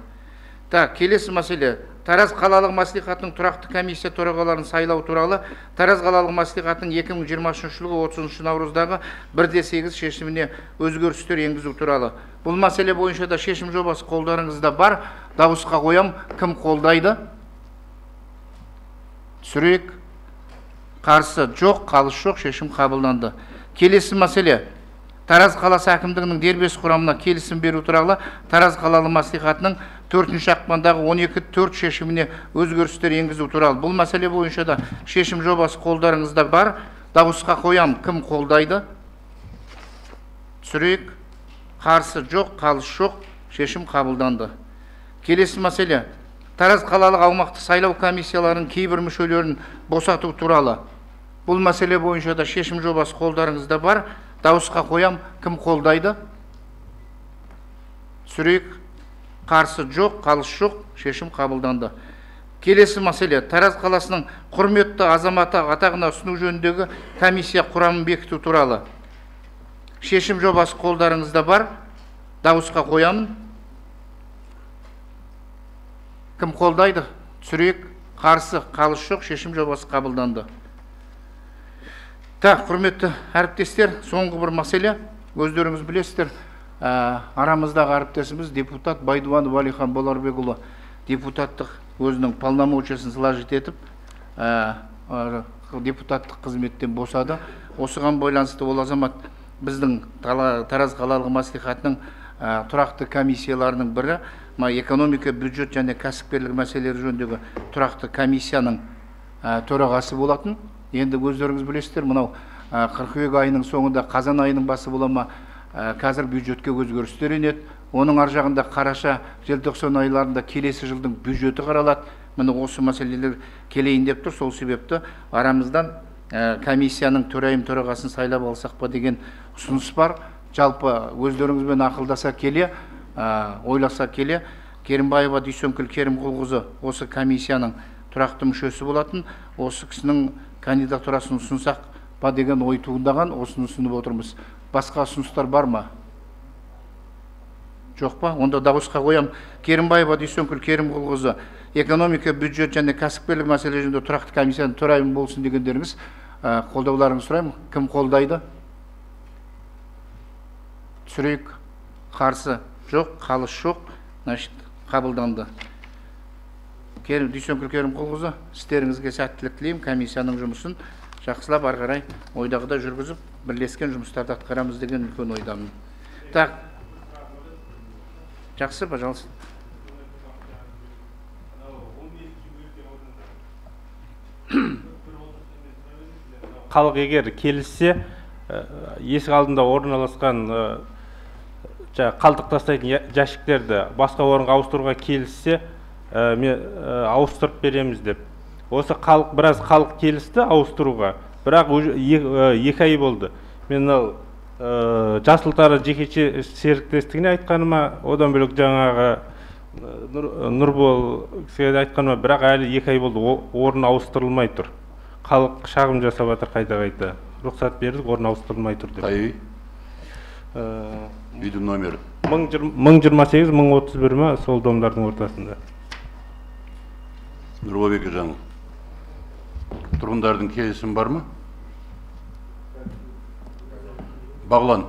Келесі мәселе. Тараз қалалық мәслихатының тұрақты комиссия төрағаларын сайлау туралы Тараз қалалық мәслихатының 2023 жылғы 30 наурыздағы 1-8 шешіміне өзгерістер енгізу туралы. Бұл мәселе бойынша да шешім жобасы қолдарыңызда бар. Дауысқа қоям, кім қолдайды? Түсірейік. Қарсы? Жоқ, қалыс жоқ, шешім қабылданды. Келесі мәселе. Тараз қаласы әкімдігінің дербес құрамына келісім беру туралы Тараз қалалық мәслихатының 4 ақпандағы 12.4 шешіміне өзгерістер енгізу туралы. Бұл мәселе бойынша да шешім жобасы қолдарыңызда бар. Дауысқа қоям, кім қолдайды? Түсірейік. Қарсы? Жоқ, қалыс жоқ, шешім қабылданды. Келесі мәселе. Тараз қалалық аумақтық сайлау комиссияларының кейбір мүшелерін босату туралы. Бұл мәселе бойынша да шешім жобасы қолдарыңызда бар. Дауысқа қоям, кім қолдайды? Түсірейік. Қарсы? Жоқ, қалыс жоқ, шешім қабылданды. Келесі мәселе. Тараз қаласының құрметті азаматы атағына ұсыну жөніндегі комиссия құрамын бекіту туралы. Шешім жобасы қолдарыңызда бар. Дауысқа қоямын. Кім қолдайды? Түсірейік. Қарсы? Қалыс жоқ, шешім жобасы қабылданды. Құрметті әріптестер, соңғы бір мәселе, өздеріңіз білесіздер, арамыздағы әріптесіміз депутат Байдуанов Алихан Боларбекұлы депутаттық өзінің полномочиясын сылажит етіп депутаттық қызметтен босады. Осыған байланысты ол азамат біздің Тараз қалалық мәслихатының тұрақты комиссияларының бірі, экономика, бюджет және кәсіпкерлік мәселелері жөніндегі тұрақты комиссияның төрағасы болатын. Енді өздеріңіз білесіздер, мынау қыркүйек айының соңында қазан айының басы болама қазір бюджетке өзгерістер енеді. Оның ар жағында қараша, желтоқсан айларында келесі жылдың бюджеті қаралады. Міне осы мәселелер келейін деп тұр. Сол себепті арамыздан комиссияның төрағасын сайлап алсақ па деген ұсыныс бар. Жалпы өздеріңізбен ақылдаса келе, ойласа келе, Керімбаева Дүйсенкүл Керімқұлқызы осы комиссияның тұрақты мүшесі болатын. Осы кісінің кандидатурасын ұсынсақ па деген ой туындаған, осыны ұсынып отырмыз. Басқа ұсыныстар бар ма? Жоқ па? Онда дауысқа қоям. Керімбаева Дүйсенкүл Керімқұлқызы экономика, бюджет және кәсіпкерлік мәселелерінде тұрақты комиссияның төрайымы болсын дегендеріңіз қолдауларыңызды сұраймын. Кім қолдайды? Түсірейік. Қарсы жоқ, қалыс жоқ. Значит, қабылданды. Дүйсенкүл Керімқұлқызы, істеріңізге сәттілік тілеймін. Комиссияның жұмысын жақсылап ары қарай ойдағыда жүргізіп, бірлескен жұмыстарды атқарамыз деген үлкен ойдамын. Так. Жақсы, пожалуйста. Халық егер келіссе, есік алдында орналасқан қалдық тастайтын жәшіктерді басқа орынға ауыстыруға келіссе, ауыстырып береміз деп. Осы біраз халық келісті ауыстыруға, бірақ 2 ай болды. Мен Жасылтары жекеше серіктестігіне айтқаныма, одан бөлек жаңағы Нұрбол кісіге айтқаныма, бірақ әлі 2 ай болды, орын ауыстырылмай тұр. Халық шағым жасап жатыр қайта-қайта. Рұқсат бердік, орын ауыстырылмай тұр деп. Қай үй? Үйдің номері? 1028, 1031 ма, сол домдардың ортасында. Нұрболбек Жаныл, тұрғындардың келісім бар ма? Бағлан.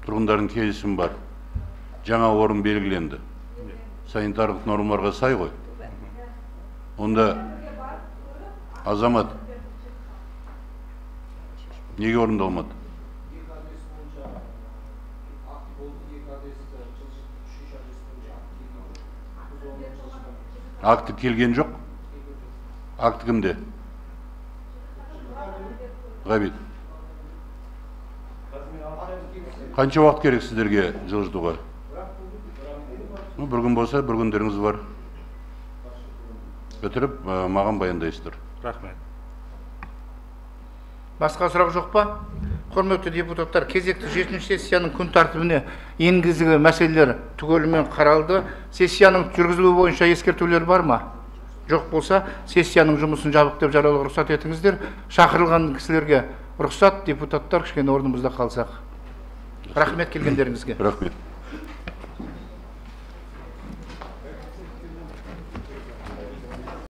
Тұрғындардың келісім бар. Жаңа орын белгіленді. Санитарлық нормаларға сай ғой. Онда азамат неге орындалмады? Акты келген жоқ? Акты кімде? Ғабит. Қанша уақыт керек сіздерге жылжытуға? Бір күн болса, бір күндеріңіз бар. Бітіріп, маған баяндайсыздар. Рахмет. Басқа сұрақ жоқ па? Құрметті депутаттар, кезекті 7-ші сессияның күн тәртібіне енгізілген мәселелер түгелімен қаралды. Сессияның жүргізілуі бойынша ескертулер бар ма? Жоқ болса, сессияның жұмысын жабық деп жариялауға рұқсат етіңіздер. Шақырылған кісілерге рұқсат, депутаттар кішкене орнымызда қалсақ. Рахмет келгендеріңізге. Рахмет.